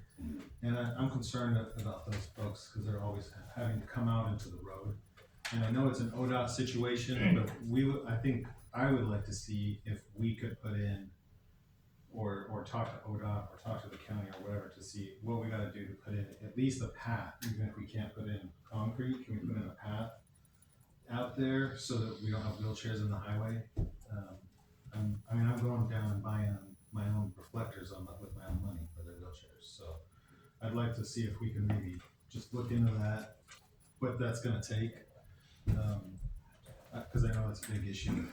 S10: And I'm concerned about those folks, because they're always having to come out into the road. And I know it's an ODOT situation, but I think I would like to see if we could put in, or talk to ODOT, or talk to the county or whatever, to see what we gotta do to put in at least a path, even if we can't put in concrete, can we put in a path out there so that we don't have wheelchairs in the highway? I'm going down and buying my own reflectors with my own money for their wheelchairs, so I'd like to see if we can maybe just look into that, what that's gonna take, cause I know it's a big issue,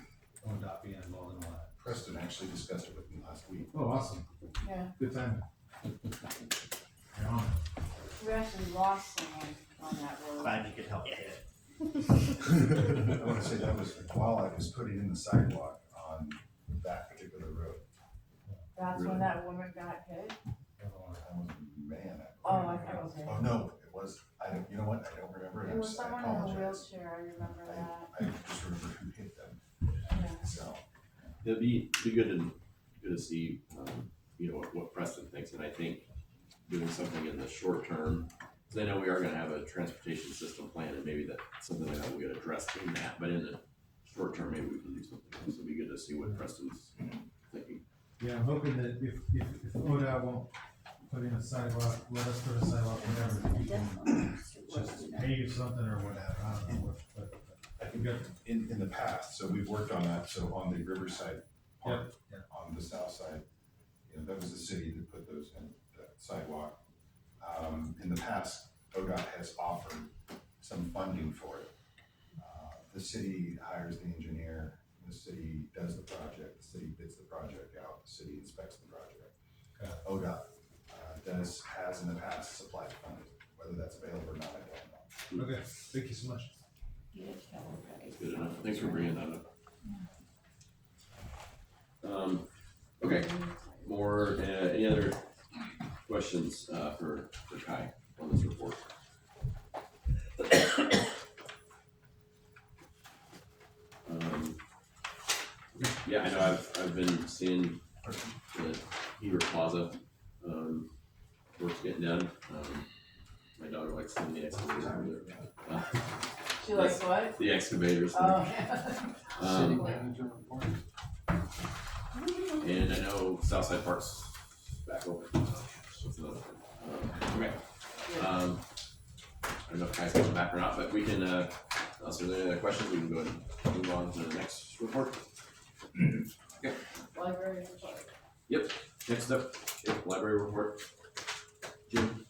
S10: ODOT being involved in all that.
S12: Preston actually discussed it with me last week.
S10: Oh, awesome.
S14: Yeah.
S10: Good time. You're on it.
S14: We actually lost someone on that road.
S5: Glad you could help get it.
S12: I want to say that was while I was putting in the sidewalk on that particular road.
S14: That's when that woman got hit?
S12: That was, man.
S14: Oh, I thought it was him.
S12: Oh, no, it was, you know what, I don't remember.
S14: It was
S12: I
S14: someone in a
S12: apologize.
S14: wheelchair, I remember that.
S12: I just remember who hit them,
S14: Yeah.
S12: so.
S1: It'd be good to see, what Preston thinks, and I think doing something in the short term, because I know we are gonna have a transportation system plan, and maybe that's something like that will get addressed in that, but in the short term, maybe we can do something else. It'd be good to see what Preston's thinking.
S10: Yeah, I'm hoping that if ODOT won't put in a sidewalk, let us put a sidewalk, whatever, we can just pave something or whatever, I don't know what, but
S12: I think in the past, so we've worked on that, so on the Riverside Park, on the south side, that was the city that put those in, that sidewalk. In the past, ODOT has offered some funding for it. The city hires the engineer, the city does the project, the city bids the project out, the city inspects the project. ODOT has in the past supplied funding, whether that's available or not, I don't know.
S10: Okay, thank you so much.
S1: That's good enough. Thanks for bringing that up. Okay, more, any other questions, for Kai on this report? Yeah, I know I've been seeing the Heber Plaza, work's getting done. My daughter likes seeing the excavators over there.
S14: She likes what?
S1: The excavators.
S14: Oh,
S1: And I know Southside Park's back open. So it's another thing. Okay. I don't know if Kai's coming back or not, but we can, unless there's any other questions, we can go ahead and move on to the next report. Okay.
S14: library report.
S1: Yep, next up, library report. Jim?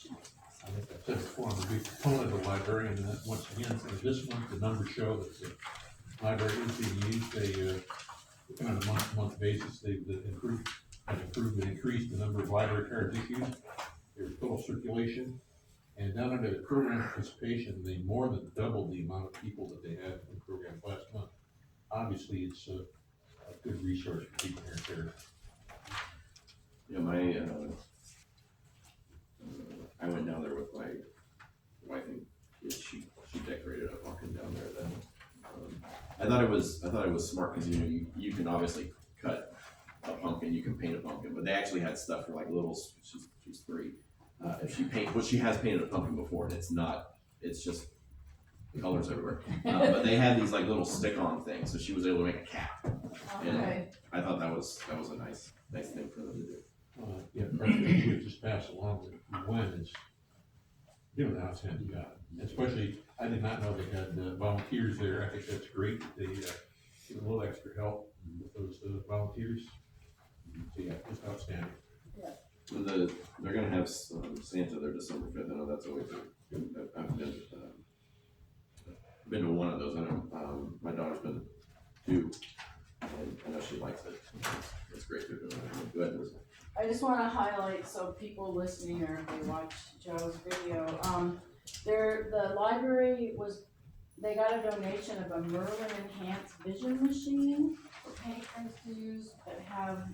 S13: I think I said before, I'm a big proponent of the library, and that once again, for this month, the numbers show that the library is being used. On a month-to-month basis, they've improved and increased the number of library cards issued, their total circulation, and down under the program participation, they more than doubled the amount of people that they had in programs last month. Obviously, it's a good resource for people here.
S1: Yeah, I went down there with my wife and kids. She decorated a pumpkin down there then. I thought it was smart because you can obviously cut a pumpkin, you can paint a pumpkin, but they actually had stuff for like little. She's 3. She has painted a pumpkin before, and it's just colors everywhere. But they had these like little stick-on things, so she was able to make a cap. And I thought that was a nice thing for them to do.
S13: Yeah, Preston, we just passed along that Gwen is doing an outstanding job. Especially, I did not know they had volunteers there. I think that's great. They give a little extra help with those volunteers. So yeah, just outstanding.
S14: Yeah.
S1: And they're gonna have Santa there December 5th. I know that's always I've been to one of those. I know my daughter's been 2, and I know she likes it. That's great. Go ahead, Elizabeth.
S14: I just wanna highlight, so people listening or if they watch Joe's video, the library they got a donation of a Merlin enhanced vision machine for patrons to use that have,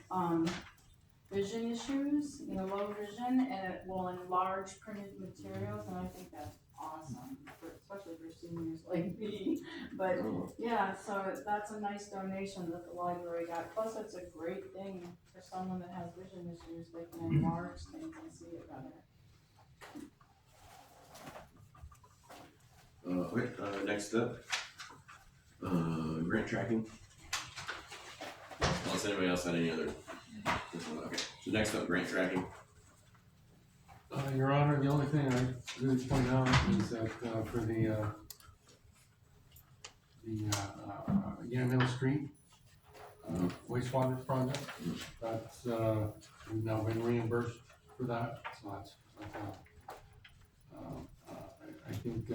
S14: vision issues, low vision, and it will enlarge printed materials, and I think that's awesome, especially for seniors like me. But, yeah, so that's a nice donation that the library got, plus it's a great thing for someone that has vision issues, they can enlarge things and see it better.
S1: Okay, next up, grant tracking. Unless anybody else had any other. Okay, so next up, grant tracking.
S3: Your Honor, the only thing I really point out is that, for the Yam Hill Street, wastewater project, that's, we've now been reimbursed for that, so that's I think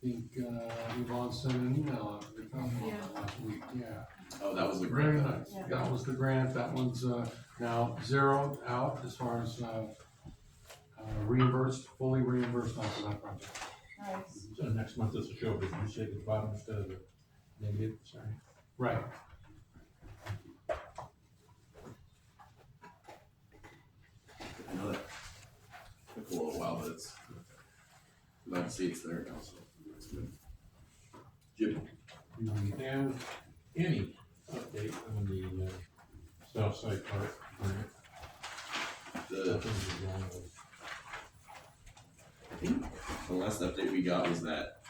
S3: Yvonne sent an email out to the council last week, yeah.
S1: Oh, that was the grant.
S3: Very nice, that was the grant, that one's, now zeroed out as far as, fully reimbursed off of that project.
S14: Nice.
S13: So next month is the show, but you say the bottom instead of the negative, sorry.
S3: Right.
S1: I know that took a little while, but it's glad to see it's there now, so that's good. Jim?
S13: Do we have any update on the south side park grant?
S1: I think the last update we got was that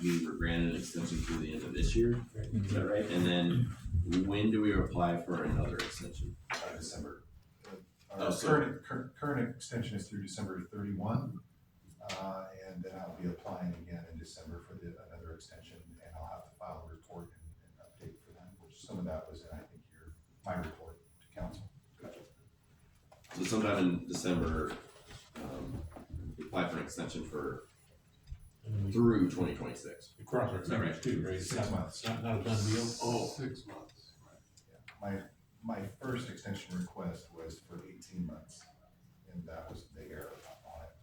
S1: we were granted an extension through the end of this year, is that right? And then when do we apply for another extension?
S12: December. Our current extension is through December 31, and then I'll be applying again in December for another extension, and I'll have to file a report and update for them, which some of that was in, I think, my report to council.
S1: Gotcha. So sometime in December, we apply for an extension for through 2026.
S13: Across our second too, right?
S12: 6 months.
S13: Not a done deal?
S1: Oh.
S3: 6 months.
S12: Yeah. My first extension request was for 18 months, and that was the error on it.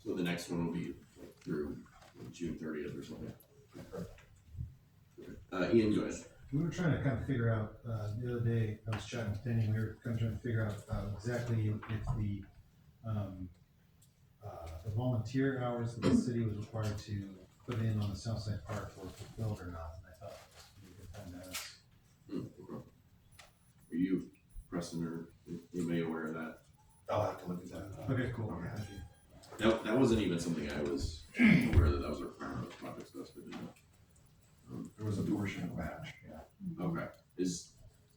S1: So the next one will be like through June 30th or something. Ian, go ahead.
S17: We were trying to kind of figure out, the other day, I was chatting with Denny, we were kind of trying to figure out exactly if the volunteer hours that the city was required to put in on the south side park were fulfilled or not, and I thought this would be a good time to ask.
S1: Okay. Are you, Preston, or anybody aware of that?
S12: I'll have to look at that.
S17: Okay, cool.
S1: Okay. Thank you. That wasn't even something I was aware that was a requirement of project stuff, but
S12: there was a portion of match, yeah.
S1: Okay.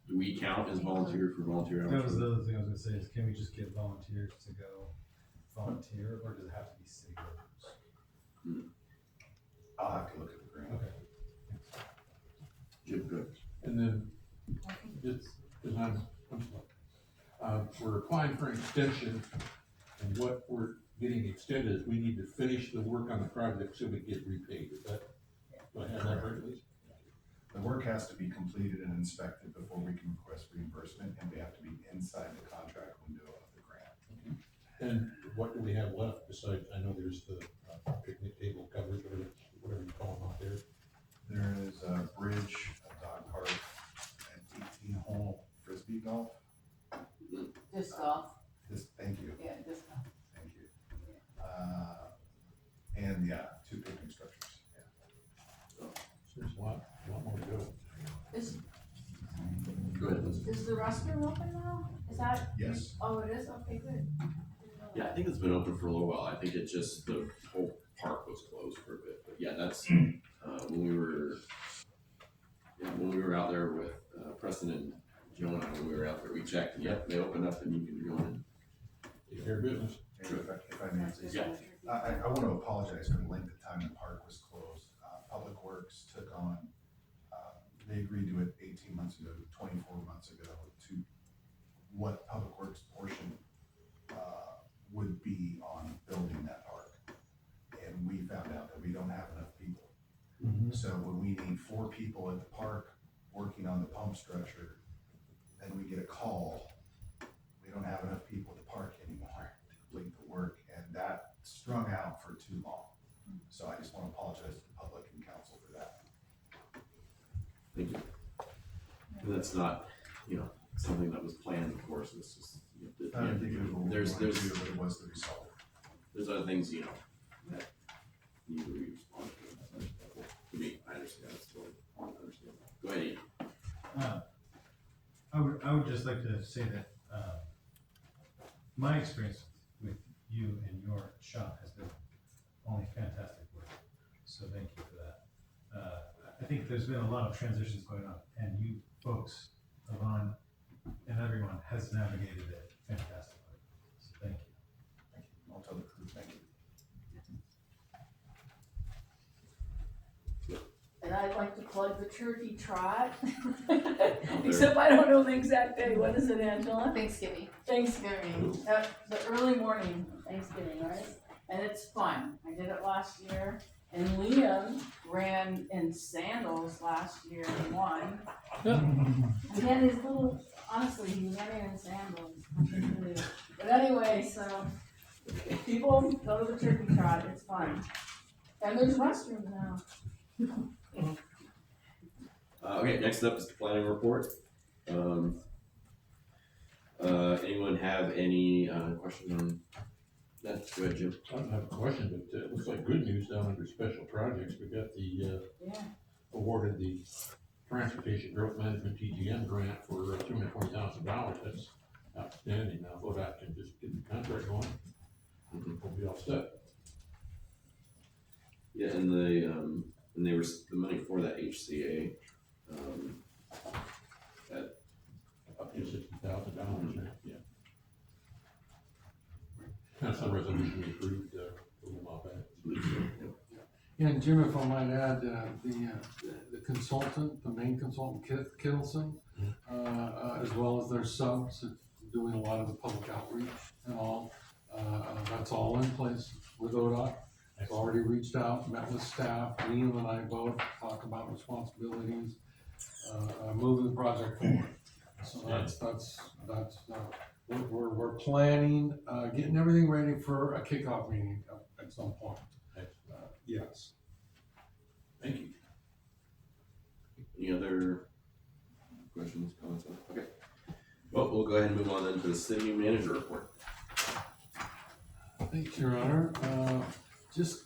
S1: Do we count as volunteer for volunteer hours?
S17: That was the other thing I was gonna say, is can we just get volunteers to go volunteer, or does it have to be city workers?
S12: I'll have to look at the grant.
S17: Okay.
S1: Jim, good.
S13: And then, just, because I'm sorry. We're applying for an extension, and what we're getting extended is we need to finish the work on the project so we get repaid, is that, do I have that right, Lisa?
S12: The work has to be completed and inspected before we can request reimbursement, and they have to be inside the contract window of the grant.
S13: And what do we have left besides, I know there's the picnic table covers, whatever you call them out there.
S12: There is a bridge, a dog park, an 18-hole frisbee golf.
S14: Disc golf.
S12: Thank you.
S14: Yeah, disc golf.
S12: Thank you. And yeah, 2 picnic structures, yeah.
S13: So there's a lot more to go.
S1: Go ahead, Liz.
S14: Is the restroom open now? Is that?
S12: Yes.
S14: Oh, it is? Okay, good.
S1: Yeah, I think it's been open for a little while. I think it just, the whole park was closed for a bit, but yeah, that's, when we were out there with, Preston and Joe and I, when we were out there, we checked, and yep, they opened up and you can go in.
S13: Take care of business.
S12: And if I may,
S1: Yeah.
S12: I want to apologize for the length of time the park was closed. Public Works took on, they agreed to it 18 months ago, 24 months ago, to what Public Works portion would be on building that park. And we found out that we don't have enough people. So when we need 4 people at the park, working on the pump structure, then we get a call, we don't have enough people to park anymore to complete the work, and that strung out for too long. So I just want to apologize to the public and council for that.
S1: Thank you. And that's not, something that was planned, of course, it's just, there's
S12: but it was the result.
S1: There's other things, that need to be responded to. To me, I understand, that's totally understandable. Go ahead, Ian.
S17: I would just like to say that, my experience with you and your shop has been only fantastic work, so thank you for that. I think there's been a lot of transitions going on, and you folks, Yvonne and everyone, has navigated it fantastically, so thank you.
S12: Thank you. I'll tell the crew, thank you.
S14: And I'd like to plug the turkey trot, except I don't know the exact day. What is it, Angela?
S15: Thanksgiving.
S14: Thanksgiving, the early morning of Thanksgiving, right? And it's fun. I did it last year, and Liam ran in sandals last year and won. He had his little, honestly, he ran in sandals. But anyway, so people go to the turkey trot, it's fun. And there's restrooms now.
S1: Okay, next up is the planning report. Anyone have any questions on that? Go ahead, Jim.
S13: I don't have a question, but it looks like good news down under special projects. We got the, awarded the Transportation Growth Management TGM grant for $220,000. That's outstanding. Now, ODOT can just get the contract going. We'll be all set.
S1: Yeah, and they were the money for that HCA, at
S13: Up to $60,000, yeah. That's the resolution we approved, a little while back.
S3: Yeah, and Jim, if I might add, the consultant, the main consultant, Kittleson, as well as their subs, doing a lot of the public outreach and all, that's all in place with ODOT. I've already reached out, met with staff, Liam and I both talk about responsibilities, moving the project forward. So we're planning, getting everything ready for a kickoff meeting at some point. Yes.
S13: Thank you.
S1: Any other questions, comments? Okay. Well, we'll go ahead and move on then to the city manager report.
S3: Thanks, Your Honor. Just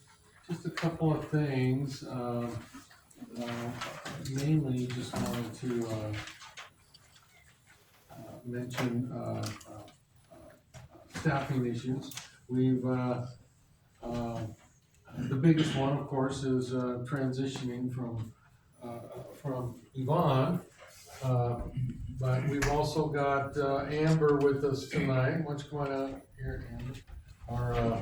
S3: a couple of things. Mainly just wanted to mention staffing issues. We've the biggest one, of course, is transitioning from Yvonne, but we've also got Amber with us tonight. Why don't you come on out here, Amber? Our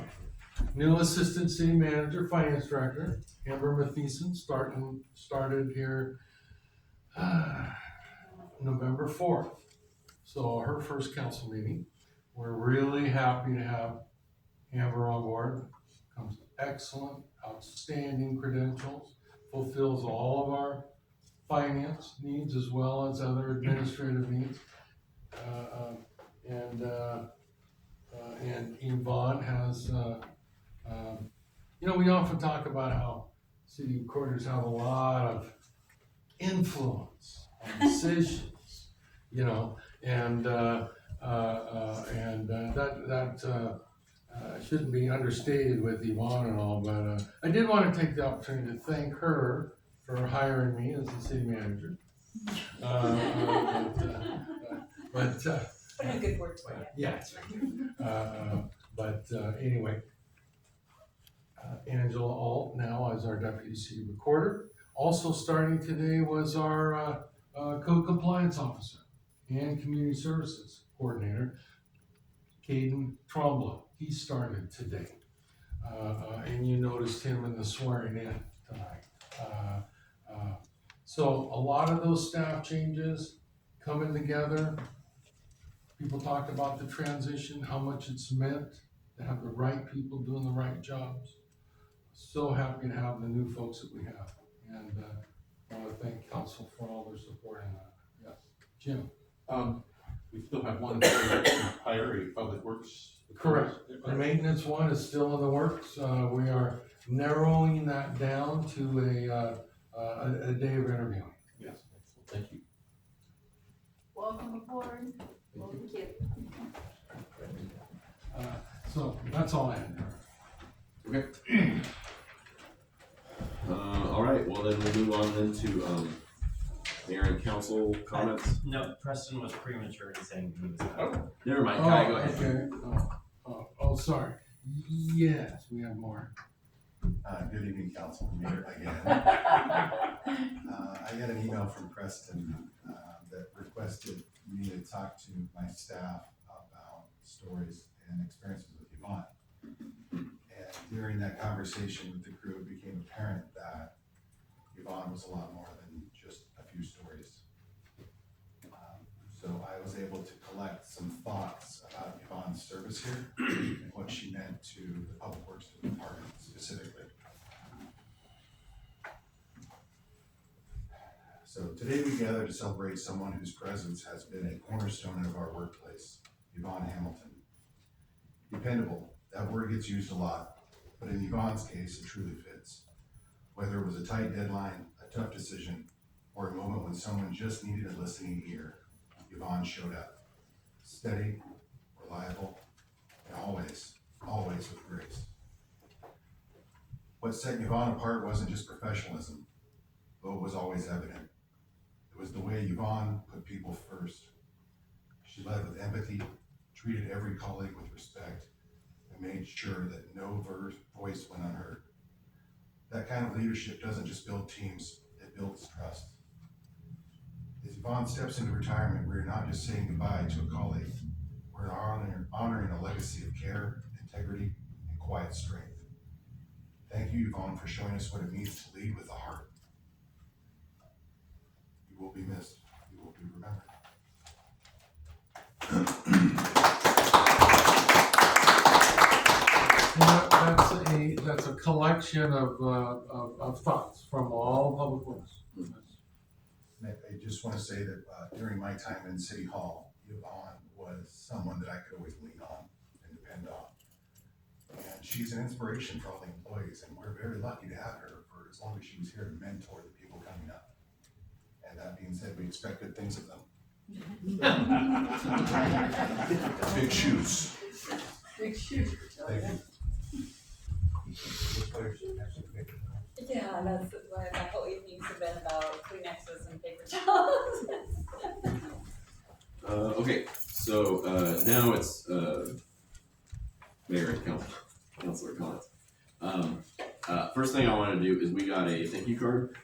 S3: new assistant city manager, finance director, Amber Mathiesen, started here November 4th. So her first council meeting. We're really happy to have Amber on board. Comes excellent, outstanding credentials, fulfills all of our finance needs as well as other administrative needs. And Yvonne has, we often talk about how city recorders have a lot of influence on decisions, and that shouldn't be understated with Yvonne and all, but I did want to take the opportunity to thank her for hiring me as the city manager.
S4: Put in good words for you.
S3: Yeah. Anyway, Angela Alt now as our deputy city recorder. Also starting today was our code compliance officer and community services coordinator, Kaihdan Trombla. He started today. And you noticed him in the swearing in tonight. So a lot of those staff changes coming together. People talked about the transition, how much it's meant to have the right people doing the right jobs. So happy to have the new folks that we have. And I want to thank council for all their support in that. Yes. Jim?
S13: We still have one to hire a public works.
S3: Correct. The maintenance one is still in the works. We are narrowing that down to a day of interviewing.
S13: Yes, thank you.
S4: Welcome aboard. Well, thank you.
S3: So that's all I have.
S1: Okay. All right, well then we'll move on then to, mayor and council comments.
S8: No, Preston was premature in saying he was.
S1: Never mind, Kai, go ahead.
S3: Okay. Oh, sorry. Yes, we have more.
S12: Good evening, council, mayor again. I got an email from Preston that requested me to talk to my staff about stories and experiences with Yvonne. And during that conversation with the crew, it became apparent that Yvonne was a lot more than just a few stories. So I was able to collect some thoughts about Yvonne's service here and what she meant to the Public Works Department specifically. So today we gather to celebrate someone whose presence has been a cornerstone of our workplace, Yvonne Hamilton. Dependable, that word gets used a lot, but in Yvonne's case, it truly fits. Whether it was a tight deadline, a tough decision, or a moment when someone just needed a listening ear, Yvonne showed up. Steady, reliable, and always with grace. What set Yvonne apart wasn't just professionalism, though it was always evident. It was the way Yvonne put people first. She led with empathy, treated every colleague with respect, and made sure that no voice went unheard. That kind of leadership doesn't just build teams, it builds trust. As Yvonne steps into retirement, we're not just saying goodbye to a colleague, we're honoring a legacy of care, integrity, and quiet strength. Thank you, Yvonne, for showing us what it means to lead with the heart. You will be missed, you will be remembered.
S3: That's a collection of thoughts from all public works.
S12: I just want to say that during my time in City Hall, Yvonne was someone that I could always lean on and depend on. And she's an inspiration for all the employees, and we're very lucky to have her for as long as she was here to mentor the people coming up. And that being said, we expect good things of them. Big shoes.
S4: Big shoes.
S12: Thank you.
S4: Yeah, that's what my whole evenings have been about Kleenexes and paper towels.
S1: Okay, so, now it's, mayor and councilor comments. First thing I wanna do is we got a thank you card.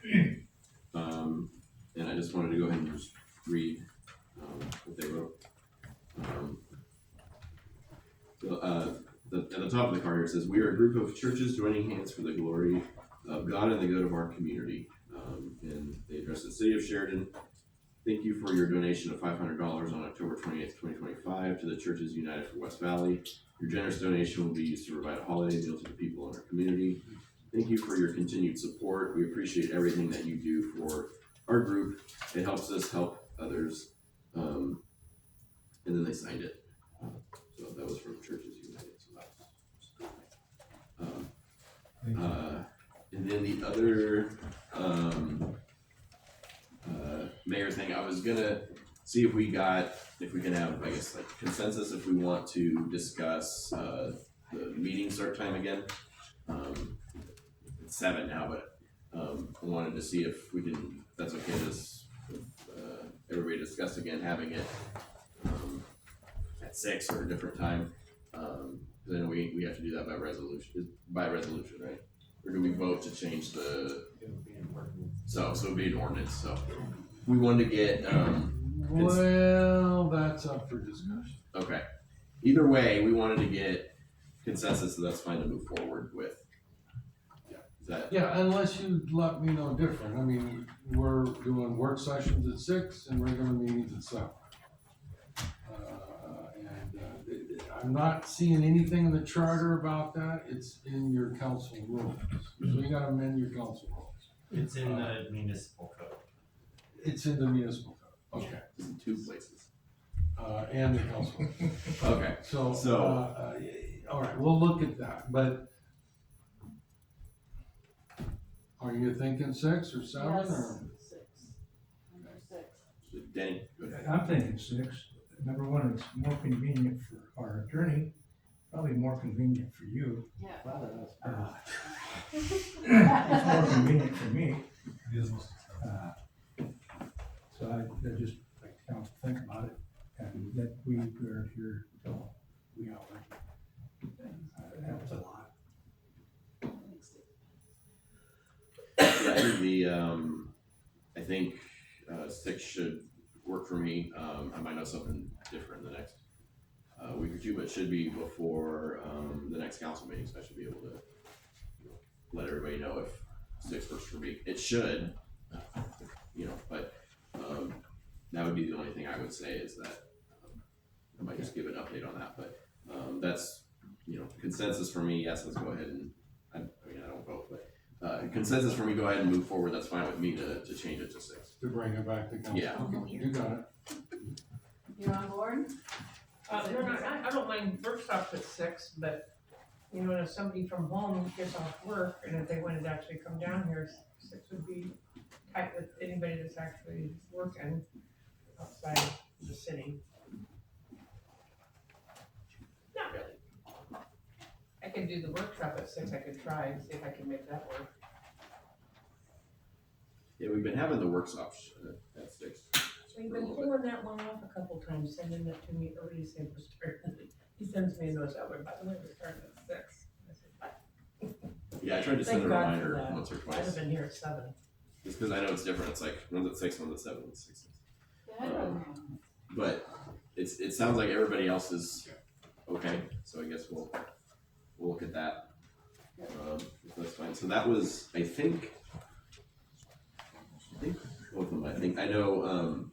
S1: And I just wanted to go ahead and just read, what they wrote. At the top of the card here it says, "We are a group of churches joining hands for the glory of God and the good of our community." And they address the city of Sheridan. "Thank you for your donation of $500 on October 28th, 2025 to the Churches United for West Valley. Your generous donation will be used to provide a holiday meal to the people in our community. Thank you for your continued support. We appreciate everything that you do for our group. It helps us help others." And then they signed it. So that was from Churches United. So that's and then the other mayor thing, I was gonna see if we can have, I guess, like consensus if we want to discuss the meeting start time again. It's 7 now, but I wanted to see if we can, if that's okay, everybody discuss again having it at 6 or a different time. Cause I know we have to do that by resolution, right? Or do we vote to change the, so it'd be an ordinance, so. We wanted to get,
S3: Well, that's up for discussion.
S1: okay. Either way, we wanted to get consensus, so that's fine to move forward with. Yeah, is that?
S3: Yeah, unless you let me know different. I mean, we're doing work sessions at 6 and regular meetings at 7. I'm not seeing anything in the charter about that. It's in your council rules. So you gotta amend your council rules.
S8: It's in the municipal code.
S3: It's in the municipal code, okay.
S1: It's in 2 places.
S3: And the council.
S1: Okay,
S3: So,
S1: so-
S3: all right, we'll look at that, but are you thinking 6 or 7 or?
S14: Six. Number 6.
S1: Danny, go ahead.
S16: I'm thinking 6. Number one, it's more convenient for our attorney, probably more convenient for you.
S14: Yeah.
S16: It's more convenient for me. So I just like the council to think about it, and that we are here till we hour. That was a lot.
S1: Yeah, I think I think 6 should work for me. I might know something different in the next week or 2, but it should be before the next council meeting, so I should be able to let everybody know if 6 works for me. It should, but that would be the only thing I would say is that I might just give an update on that, but that's, consensus for me. Yes, let's go ahead and, I don't vote, but consensus for me, go ahead and move forward. That's fine with me to change it to 6.
S3: To bring it back to council.
S1: Yeah.
S3: Okay, you got it.
S14: You're on board?
S2: I don't mind workshops at 6, but, if somebody from home gets off work, and if they wanted to actually come down here, 6 would be tight with anybody that's actually working outside the city. Not really. I could do the workshop at 6, I could try and see if I can make that work.
S1: Yeah, we've been having the workshops at 6.
S2: We've been pulling that one off a couple times, sending it to me early to say we're starting. He sends me a note that way, by the way, we're starting at 6. I said, "Bye."
S1: Yeah, I tried to send a
S2: Thank God for
S1: reminder
S2: that.
S1: once or
S2: I'd
S1: twice.
S2: have been here at 7.
S1: Just because I know it's different. It's like one's at 6, one's at 7, one's at 6. But it sounds like everybody else is okay, so I guess we'll look at that. If that's fine. So that was, I think both of them. I know.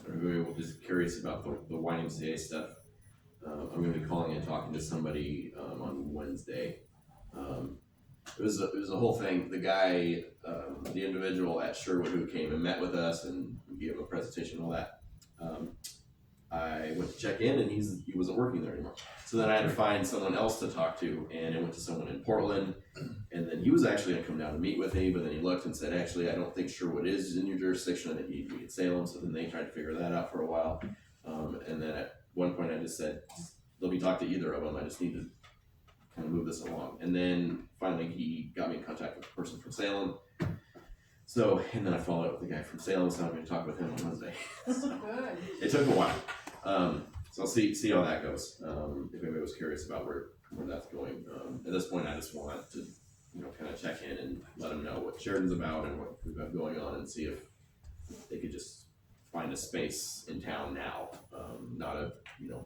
S1: We were just curious about the YMCA stuff. I'm going to be calling and talking to somebody on Wednesday. It was a whole thing. The guy, the individual at Sherwood who came and met with us and gave him a presentation and all that. I went to check in and he wasn't working there anymore. So then I had to find someone else to talk to, and I went to someone in Portland, and then he was actually gonna come down to meet with me, but then he looked and said, actually, I don't think Sherwood is in your jurisdiction, I think you need to be in Salem. So then they tried to figure that out for a while. And then at one point I just said, let me talk to either of them, I just need to kind of move this along. And then finally he got me in contact with a person from Salem. So, and then I followed up with the guy from Salem, so I'm going to talk with him on Wednesday.
S14: Good.
S1: It took a while. So I'll see how that goes. If anybody was curious about where that's going. At this point, I just want to, kind of check in and let them know what Sheridan's about and what we've got going on, and see if they could just find a space in town now, not a,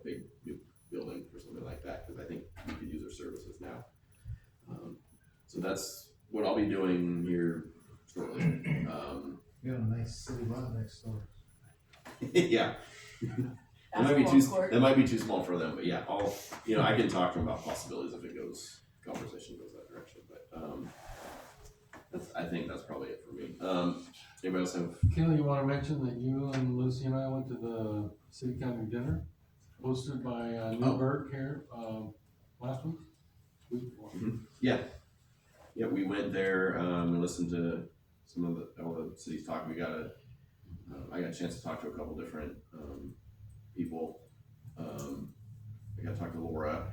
S1: big new building or something like that, because I think we could use their services now. So that's what I'll be doing here shortly.
S17: You got a nice city lot next door.
S1: Yeah. That might be too small for them, but yeah, I can talk to them about possibilities if conversation goes that direction, but I think that's probably it for me. Anybody else have?
S3: Cale, you wanna mention that you and Lucy and I went to the city county dinner hosted by Newburgh here, last week?
S1: Yeah. Yeah, we went there, and listened to all the cities talk. I got a chance to talk to a couple different, people. I got to talk to Laura,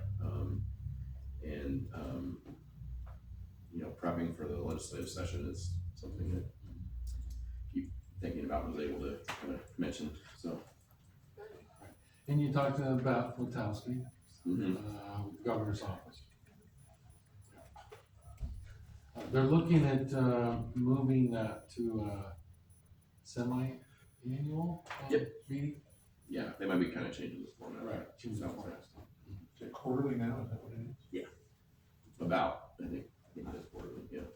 S1: and prepping for the legislative session is something that I keep thinking about, was able to kind of mention, so.
S3: And you talked to them about Witowski, governor's office. They're looking at moving that to semi-annual meeting.
S1: Yeah, they might be kind of changing this format.
S3: Right, changing the format.
S10: Is it quarterly now, is that what it is?
S1: Yeah. About, I think it is quarterly, yeah.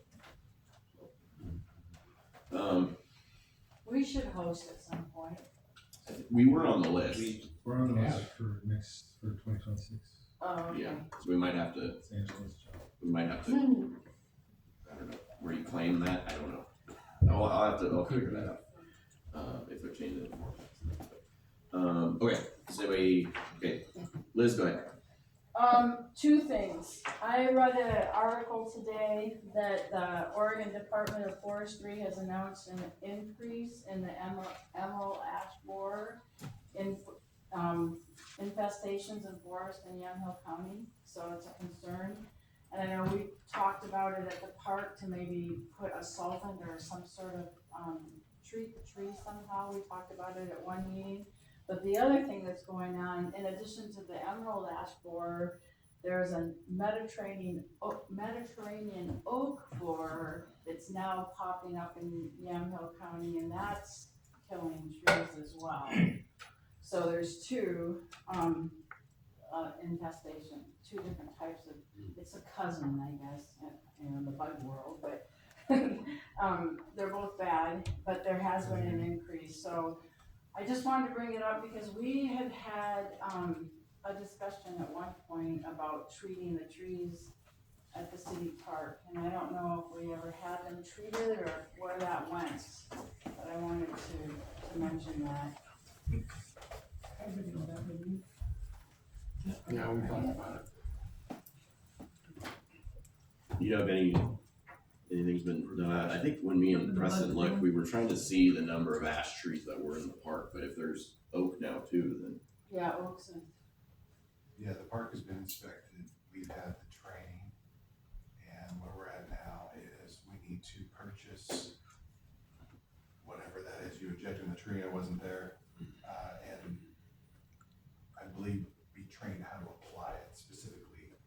S14: We should host at some point.
S1: We were on the list.
S17: We're on the list for 2026.
S14: Oh, okay.
S1: Yeah, so we might have to.
S17: It's Angela's job.
S1: I don't know. where you claim that, I don't know. I'll figure that out, if they're changing it more. Okay, does anybody, okay, Liz, go ahead.
S14: Two things. I read an article today that the Oregon Department of Forestry has announced an increase in the emerald ash borer infestations in forest in Yamhill County, so it's a concern. And I know we talked about it at the park to maybe put a solvent or some sort of treat the tree somehow. We talked about it at one meeting. But the other thing that's going on, in addition to the emerald ash borer, there's a Mediterranean oak borer that's now popping up in Yamhill County, and that's killing trees as well. So there's two infestation, two different types of. It's a cousin, I guess, in the bug world, but they're both bad. But there has been an increase, so. I just wanted to bring it up because we had a discussion at one point about treating the trees at the city park, and I don't know if we ever had them treated or where that went, but I wanted to mention that.
S3: Yeah, we talked about it.
S1: You know if anything's been done? I think when me and Preston looked, we were trying to see the number of ash trees that were in the park, but if there's oak now too, then.
S14: Yeah, oaks and.
S12: Yeah, the park has been inspected, we've had the training, and where we're at now is we need to purchase whatever that is, you ejected in the tree, I wasn't there, and I believe be trained how to apply it specifically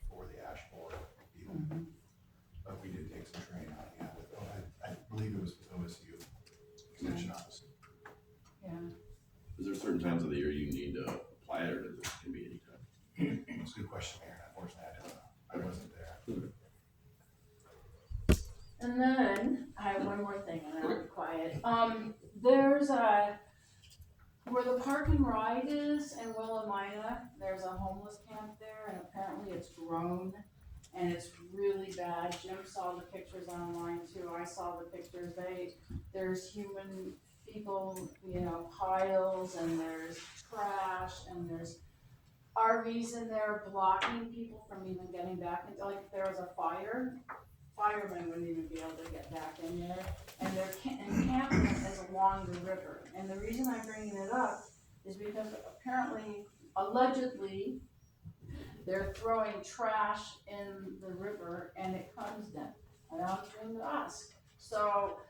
S12: for the ash borer deal.
S14: Mm-hmm.
S12: But we did take some training on it, I believe it was with OSU, Extension Office.
S14: Yeah.
S1: Is there certain times of the year you need to apply it, or does it can be any time?
S12: It's a good question, Mayor, unfortunately I don't know, I wasn't there.
S14: And then, I have one more thing, and I'll be quiet. There's where the park and ride is in Willamina, there's a homeless camp there, and apparently it's grown, and it's really bad. Jim saw the pictures online too, I saw the pictures. There's human people, piles, and there's trash, and there's RVs in there blocking people from even getting back into, like, if there was a fire, firemen wouldn't even be able to get back in there, and their encampment is along the river. And the reason I'm bringing it up is because apparently, allegedly, they're throwing trash in the river and it comes down to us. So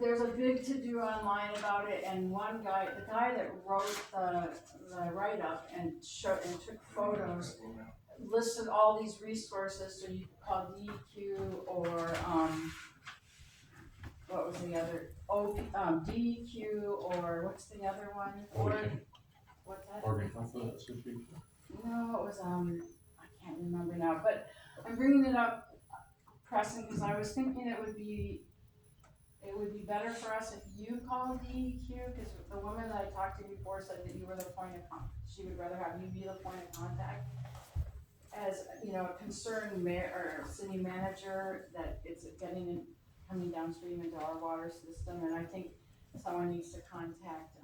S14: there's a big to-do online about it, and one guy, the guy that wrote the write-up and took photos, listed all these resources, so you could call DEQ or what was the other? DEQ or what's the other one? What's that?
S13: Oregon Health Association?
S14: No, it was I can't remember now. But I'm bringing it up, Preston, because I was thinking it would be better for us if you called DEQ, because the woman that I talked to before said that you were the point of contact. She would rather have you be the point of contact. As a concerned mayor or city manager, that it's coming downstream into our water system, and I think someone needs to contact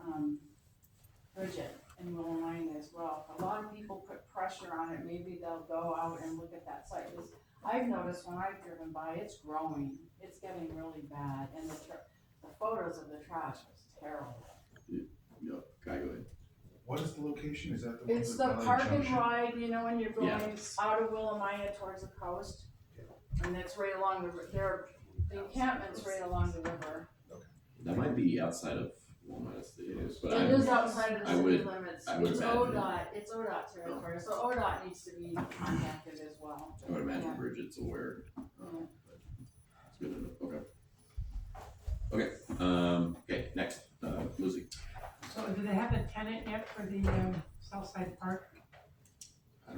S14: Bridget and Willamina as well. If a lot of people put pressure on it, maybe they'll go out and look at that site. Because I've noticed when I've driven by, it's growing. It's getting really bad, and the photos of the trash was terrible.
S1: Yep, go ahead.
S12: What is the location? Is that the one?
S14: It's the park and ride, when you're going
S1: Yes.
S14: out of Willamina towards the coast. And it's right along the encampment's right along the river.
S1: That might be outside of Willamina City, but
S14: It is outside of the city limits.
S1: I would
S14: It's
S1: imagine.
S14: it's ODOT territory, so ODOT needs to be contacted as well.
S1: I would imagine
S14: Yeah.
S1: Bridget's aware.
S14: Yeah.
S1: It's good to know. Okay. Okay, next, Lucy.
S11: So do they have a tenant yet for the Southside Park?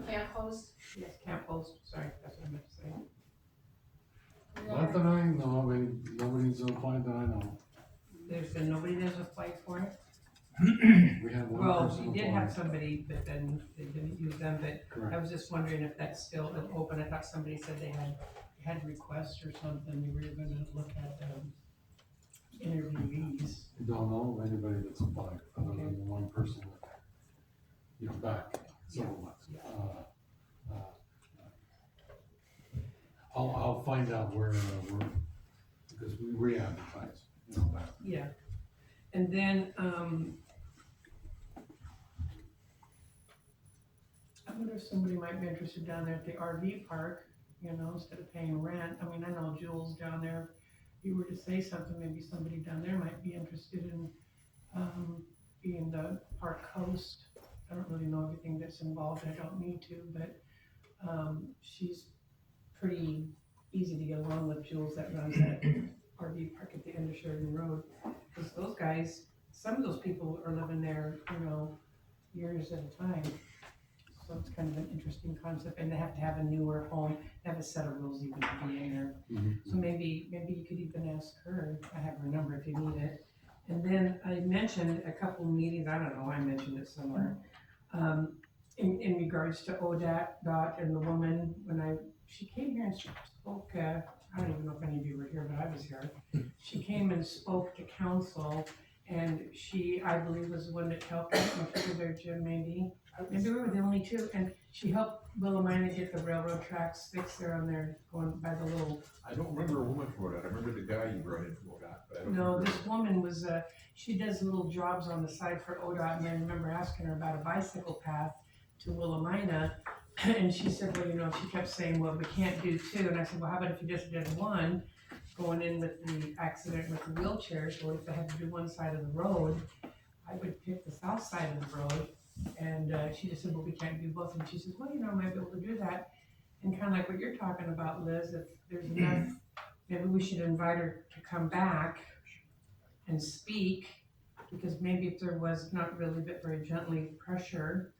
S14: Camp host?
S11: Yes, camp host, sorry, that's what I meant to say.
S3: Not that I know, nobody's applied that I know.
S11: There's been nobody that's applied for it?
S3: We had one
S11: Well,
S3: person
S11: we did
S3: apply.
S11: have somebody, but then they didn't use them, but I
S3: Correct.
S11: was just wondering if that's still open. I thought somebody said they had had requests or something, you were gonna look at, interviewees.
S3: Don't know of anybody that's applied, other than the one person that, you know, back several months. I'll find out where we're, because we re-advertise, you know, back.
S11: Yeah, and then, I wonder if somebody might be interested down there at the RV park, you know, instead of paying rent. I mean, I know Jules down there, if you were to say something, maybe somebody down there might be interested in, being the park host. I don't really know everything that's involved, I don't need to, but, she's pretty easy to get along with, Jules that runs that RV park at the end of Sheridan Road. Because those guys, some of those people are living there, you know, years at a time. So it's kind of an interesting concept, and they have to have a newer home, they have a set of rules even to be in there. So maybe you could even ask her, I have her number if you need it. And then I mentioned a couple meetings, I don't know, I mentioned it somewhere, in regards to ODOT and the woman, she came here and spoke, I don't even know if any of you were here, but I was here. She came and spoke to council, and she, I believe, was the one that helped us, if you were there, Jim, maybe we were the only two, and she helped Willamina get the railroad tracks fixed there on there, going by the little.
S13: I don't remember a woman from ODOT, I remember the guy you brought in from ODOT, but I don't
S11: No,
S13: remember.
S11: this woman was, she does little jobs on the side for ODOT, and I remember asking her about a bicycle path to Willamina, and she said, well, you know, she kept saying, well, we can't do two, and I said, well, how about if you just did one, going in with the accident with the wheelchairs, or if I had to do one side of the road, I would pick the south side of the road, and she just said, well, we can't do both, and she says, well, you know, I might be able to do that, and kind of like what you're talking about, Liz, if there's enough, maybe we should invite her to come back and speak, because maybe if there was not really, but very gently pressure,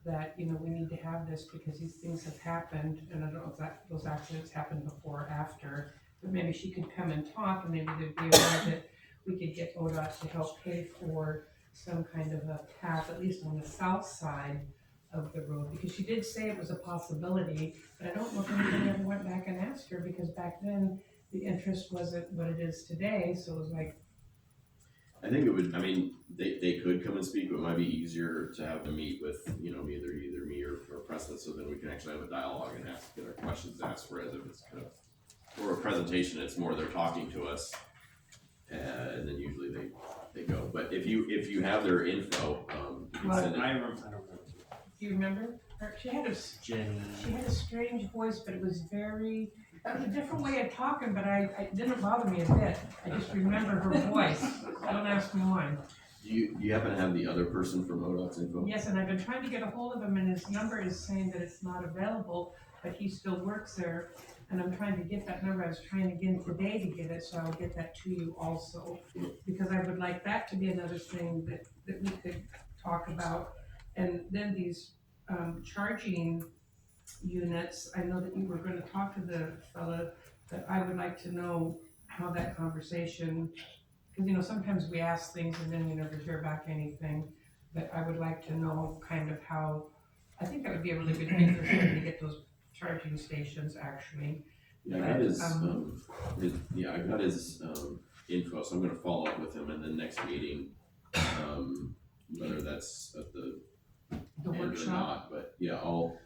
S11: that, you know, we need to have this because these things have happened, and I don't know if those accidents happened before or after, but maybe she could come and talk, and maybe there'd be a way that we could get ODOT to help pay for some kind of a path, at least on the south side of the road, because she did say it was a possibility, but I don't know if anybody ever went back and asked her, because back then, the interest wasn't what it is today, so it was like.
S1: I think it would, I mean, they could come and speak, but it might be easier to have them meet with, you know, either me or Preston, so then we can actually have a dialogue and get our questions asked, whereas if it's kind of, for a presentation, it's more they're talking to us, and then usually they go, but if you have their info, you can send it.
S8: I don't remember.
S11: Do you remember? She had a strange voice, but it was that was a different way of talking, but it didn't bother me a bit. I just remember her voice. Don't ask me why.
S1: Do you happen to have the other person from ODOT's info?
S11: Yes, and I've been trying to get a hold of him, and his number is saying that it's not available, but he still works there, and I'm trying to get that number. I was trying again today to get it, so I'll get that to you also, because I would like that to be another thing that we could talk about. And then these charging units, I know that you were gonna talk to the fella, but I would like to know how that conversation, because, you know, sometimes we ask things and then we never hear back anything, but I would like to know kind of how, I think that would be a really good thing for him to get those charging stations actually.
S1: Yeah, I got his info, so I'm gonna follow up with him in the next meeting, whether that's at the end
S11: workshop
S1: or not, but yeah, I'll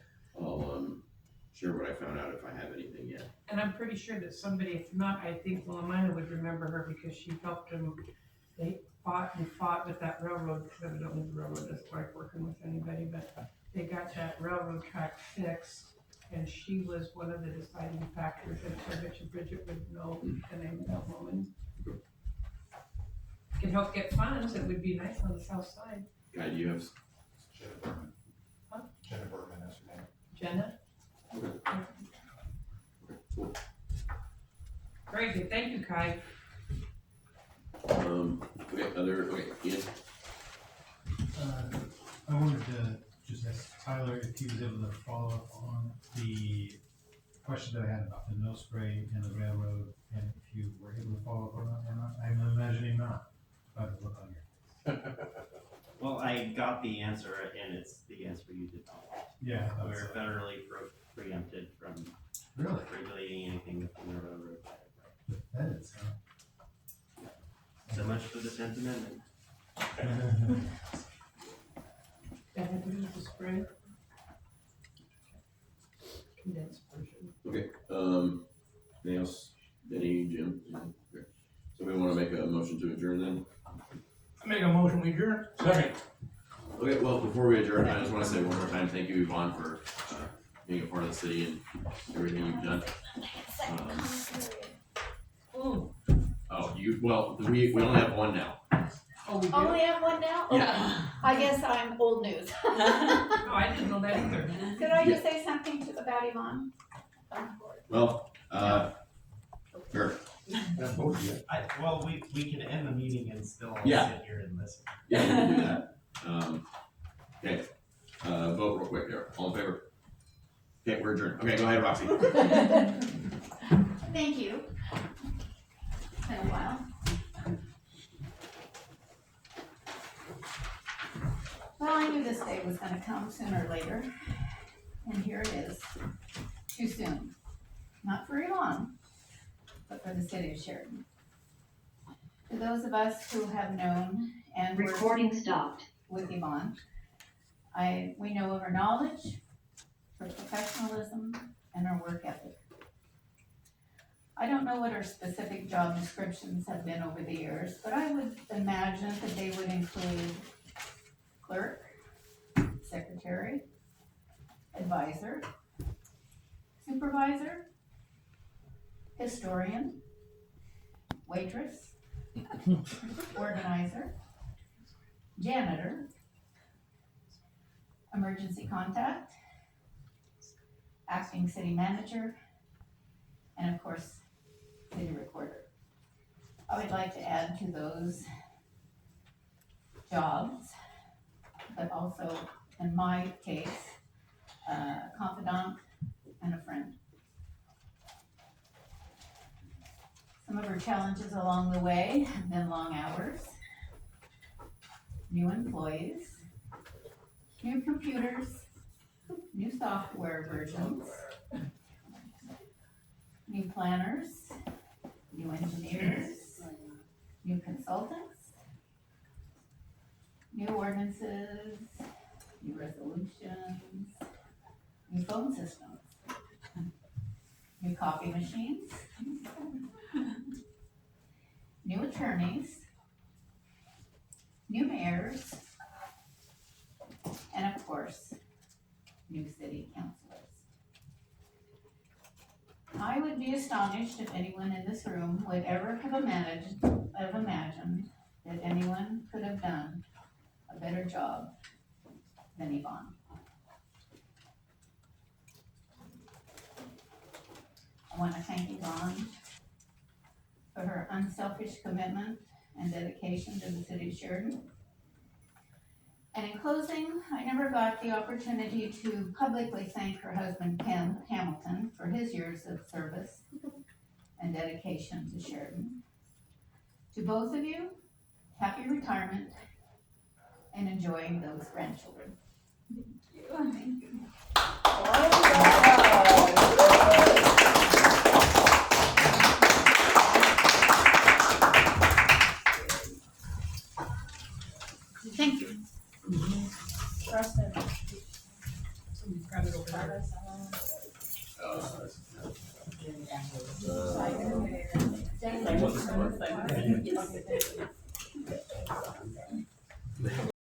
S1: share what I found out if I have anything yet.
S11: And I'm pretty sure that somebody, if not, I think Willamina would remember her because she helped him. They fought with that railroad, because evidently the railroad doesn't like working with anybody, but they got that railroad track fixed, and she was one of the deciding factors, and so I bet you Bridget would know the name of that woman. Can help get funds, it would be nice on the south side.
S1: Guy, do you have?
S12: Jenna Berman.
S11: Huh?
S12: Jenna Berman, that's her name.
S11: Jenna?
S1: Okay. Cool.
S11: Very good, thank you, Kai.
S1: Ian?
S17: I wanted to just ask Tyler if he was able to follow up on the question that I had about the no spray and the railroad, and if you were able to follow up on that or not. I'm imagining not, by the look on your face.
S8: Well, I got the answer, and it's the answer you did not want.
S17: Yeah.
S8: We're federally preempted from
S17: Really?
S8: regulating anything within the railroad.
S17: The feds, huh?
S8: So much for the 10th Amendment.
S11: That had to do with the spray. Condensed version.
S1: Okay, anything else? Any, Jim? Okay. So we wanna make a motion to adjourn then?
S3: Make a motion, we adjourn.
S13: Second.
S1: Okay, well, before we adjourn, I just wanna say one more time, thank you, Yvonne, for, being a part of the city and everything you've done. We only have one now.
S2: Oh, we do?
S15: Only have one now?
S1: Yeah.
S15: I guess I'm old news.
S2: No, I didn't know that either.
S15: Could I just say something about Yvonne?
S1: Well, sure.
S8: Well, we can end the meeting and still
S1: Yeah.
S8: sit here and listen.
S1: Yeah, we can do that. Okay, vote real quick there, all in favor? Okay, we're adjourned. Okay, go ahead, Roxie.
S15: Thank you. It's been a while. Well, I knew this day was gonna come sooner or later, and here it is, too soon. Not for Yvonne, but for the city of Sheridan. To those of us who have known and worked
S18: Recording stopped.
S15: with Yvonne, we know of her knowledge, her professionalism, and her work ethic. I don't know what her specific job descriptions have been over the years, but I would imagine that they would include clerk, secretary, advisor, supervisor, historian, waitress, organizer, janitor, emergency contact, acting city manager, and of course, city recorder. I would like to add to those jobs, but also in my case, a confidant and a friend. Some of her challenges along the way have been long hours, new employees, new computers, new software versions, new planners, new engineers, new consultants, new ordinances, new resolutions, new phone systems, new copy machines, new attorneys, new mayors, and of course, new city councilors. I would be astonished if anyone in this room would ever have imagined that anyone could have done a better job than Yvonne. I want to thank Yvonne for her unselfish commitment and dedication to the city of Sheridan. And in closing, I never got the opportunity to publicly thank her husband, Ken Hamilton, for his years of service and dedication to Sheridan. To both of you, happy retirement and enjoying those grandchildren.
S4: Thank you.
S15: Thank you.
S11: Preston.
S2: Somebody's got it over there.
S15: Second.
S2: Yes.